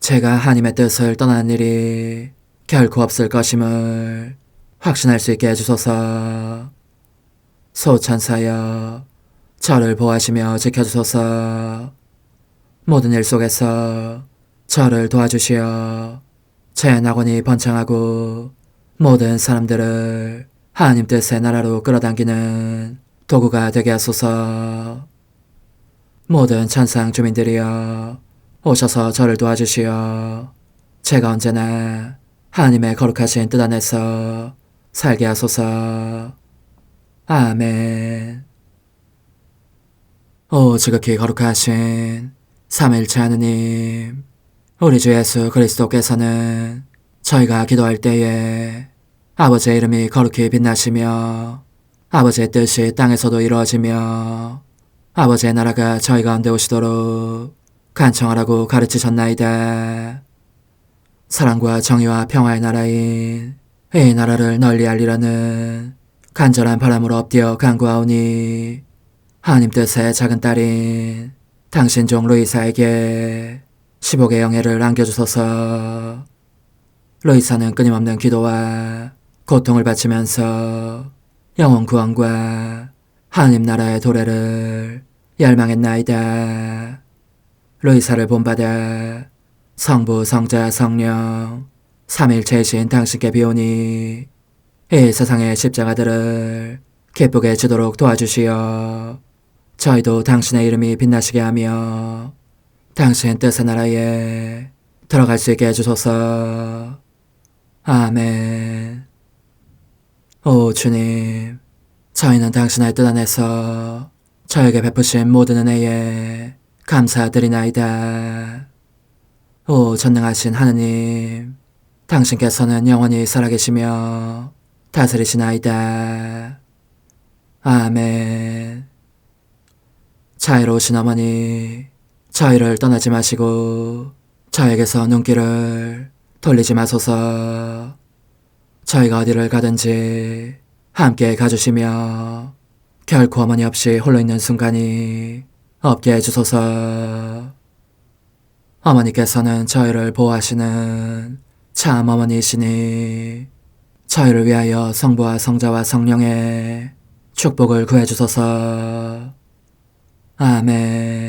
[SPEAKER 1] 제가 하나님의 뜻을 떠나는 일이 결코 없을 것임을 확신할 수 있게 해주소서. 소천사여, 저를 보호하시며 지켜주소서. 모든 일 속에서 저를 도와주시어 제 낙원이 번창하고 모든 사람들을 하나님 뜻의 나라로 끌어당기는 도구가 되게 하소서. 모든 천상 주민들이여, 오셔서 저를 도와주시어 제가 언제나 하나님의 거룩하신 뜻 안에서 살게 하소서. 아멘. 오 지극히 거룩하신 삼일체 하느님, 우리 주 예수 그리스도께서는 저희가 기도할 때에 아버지의 이름이 거룩히 빛나시며 아버지의 뜻이 땅에서도 이루어지며 아버지의 나라가 저희 가운데 오시도록 간청하라고 가르치셨나이다. 사랑과 정의와 평화의 나라인 이 나라를 널리 알리라는 간절한 바람으로 엎드려 간구하오니 하나님 뜻의 작은 딸인 당신 종 루이사에게 15개 영예를 안겨주소서. 루이사는 끊임없는 기도와 고통을 바치면서 영혼 구원과 하나님 나라의 도래를 열망했나이다. 루이사를 본받아 성부, 성자, 성령 삼일체이신 당신께 비오니 이 세상의 십자가들을 기쁘게 지도록 도와주시어 저희도 당신의 이름이 빛나시게 하며 당신 뜻의 나라에 들어갈 수 있게 해주소서. 아멘. 오 주님, 저희는 당신의 뜻 안에서 저에게 베푸신 모든 은혜에 감사드리나이다. 오 전능하신 하느님, 당신께서는 영원히 살아계시며 다스리시나이다. 아멘. 자애로우신 어머니, 저희를 떠나지 마시고 저에게서 눈길을 돌리지 마소서. 저희가 어디를 가든지 함께 가주시며 결코 어머니 없이 홀로 있는 순간이 없게 해주소서. 어머니께서는 저희를 보호하시는 참 어머니이시니 저희를 위하여 성부와 성자와 성령의 축복을 구해주소서. 아멘.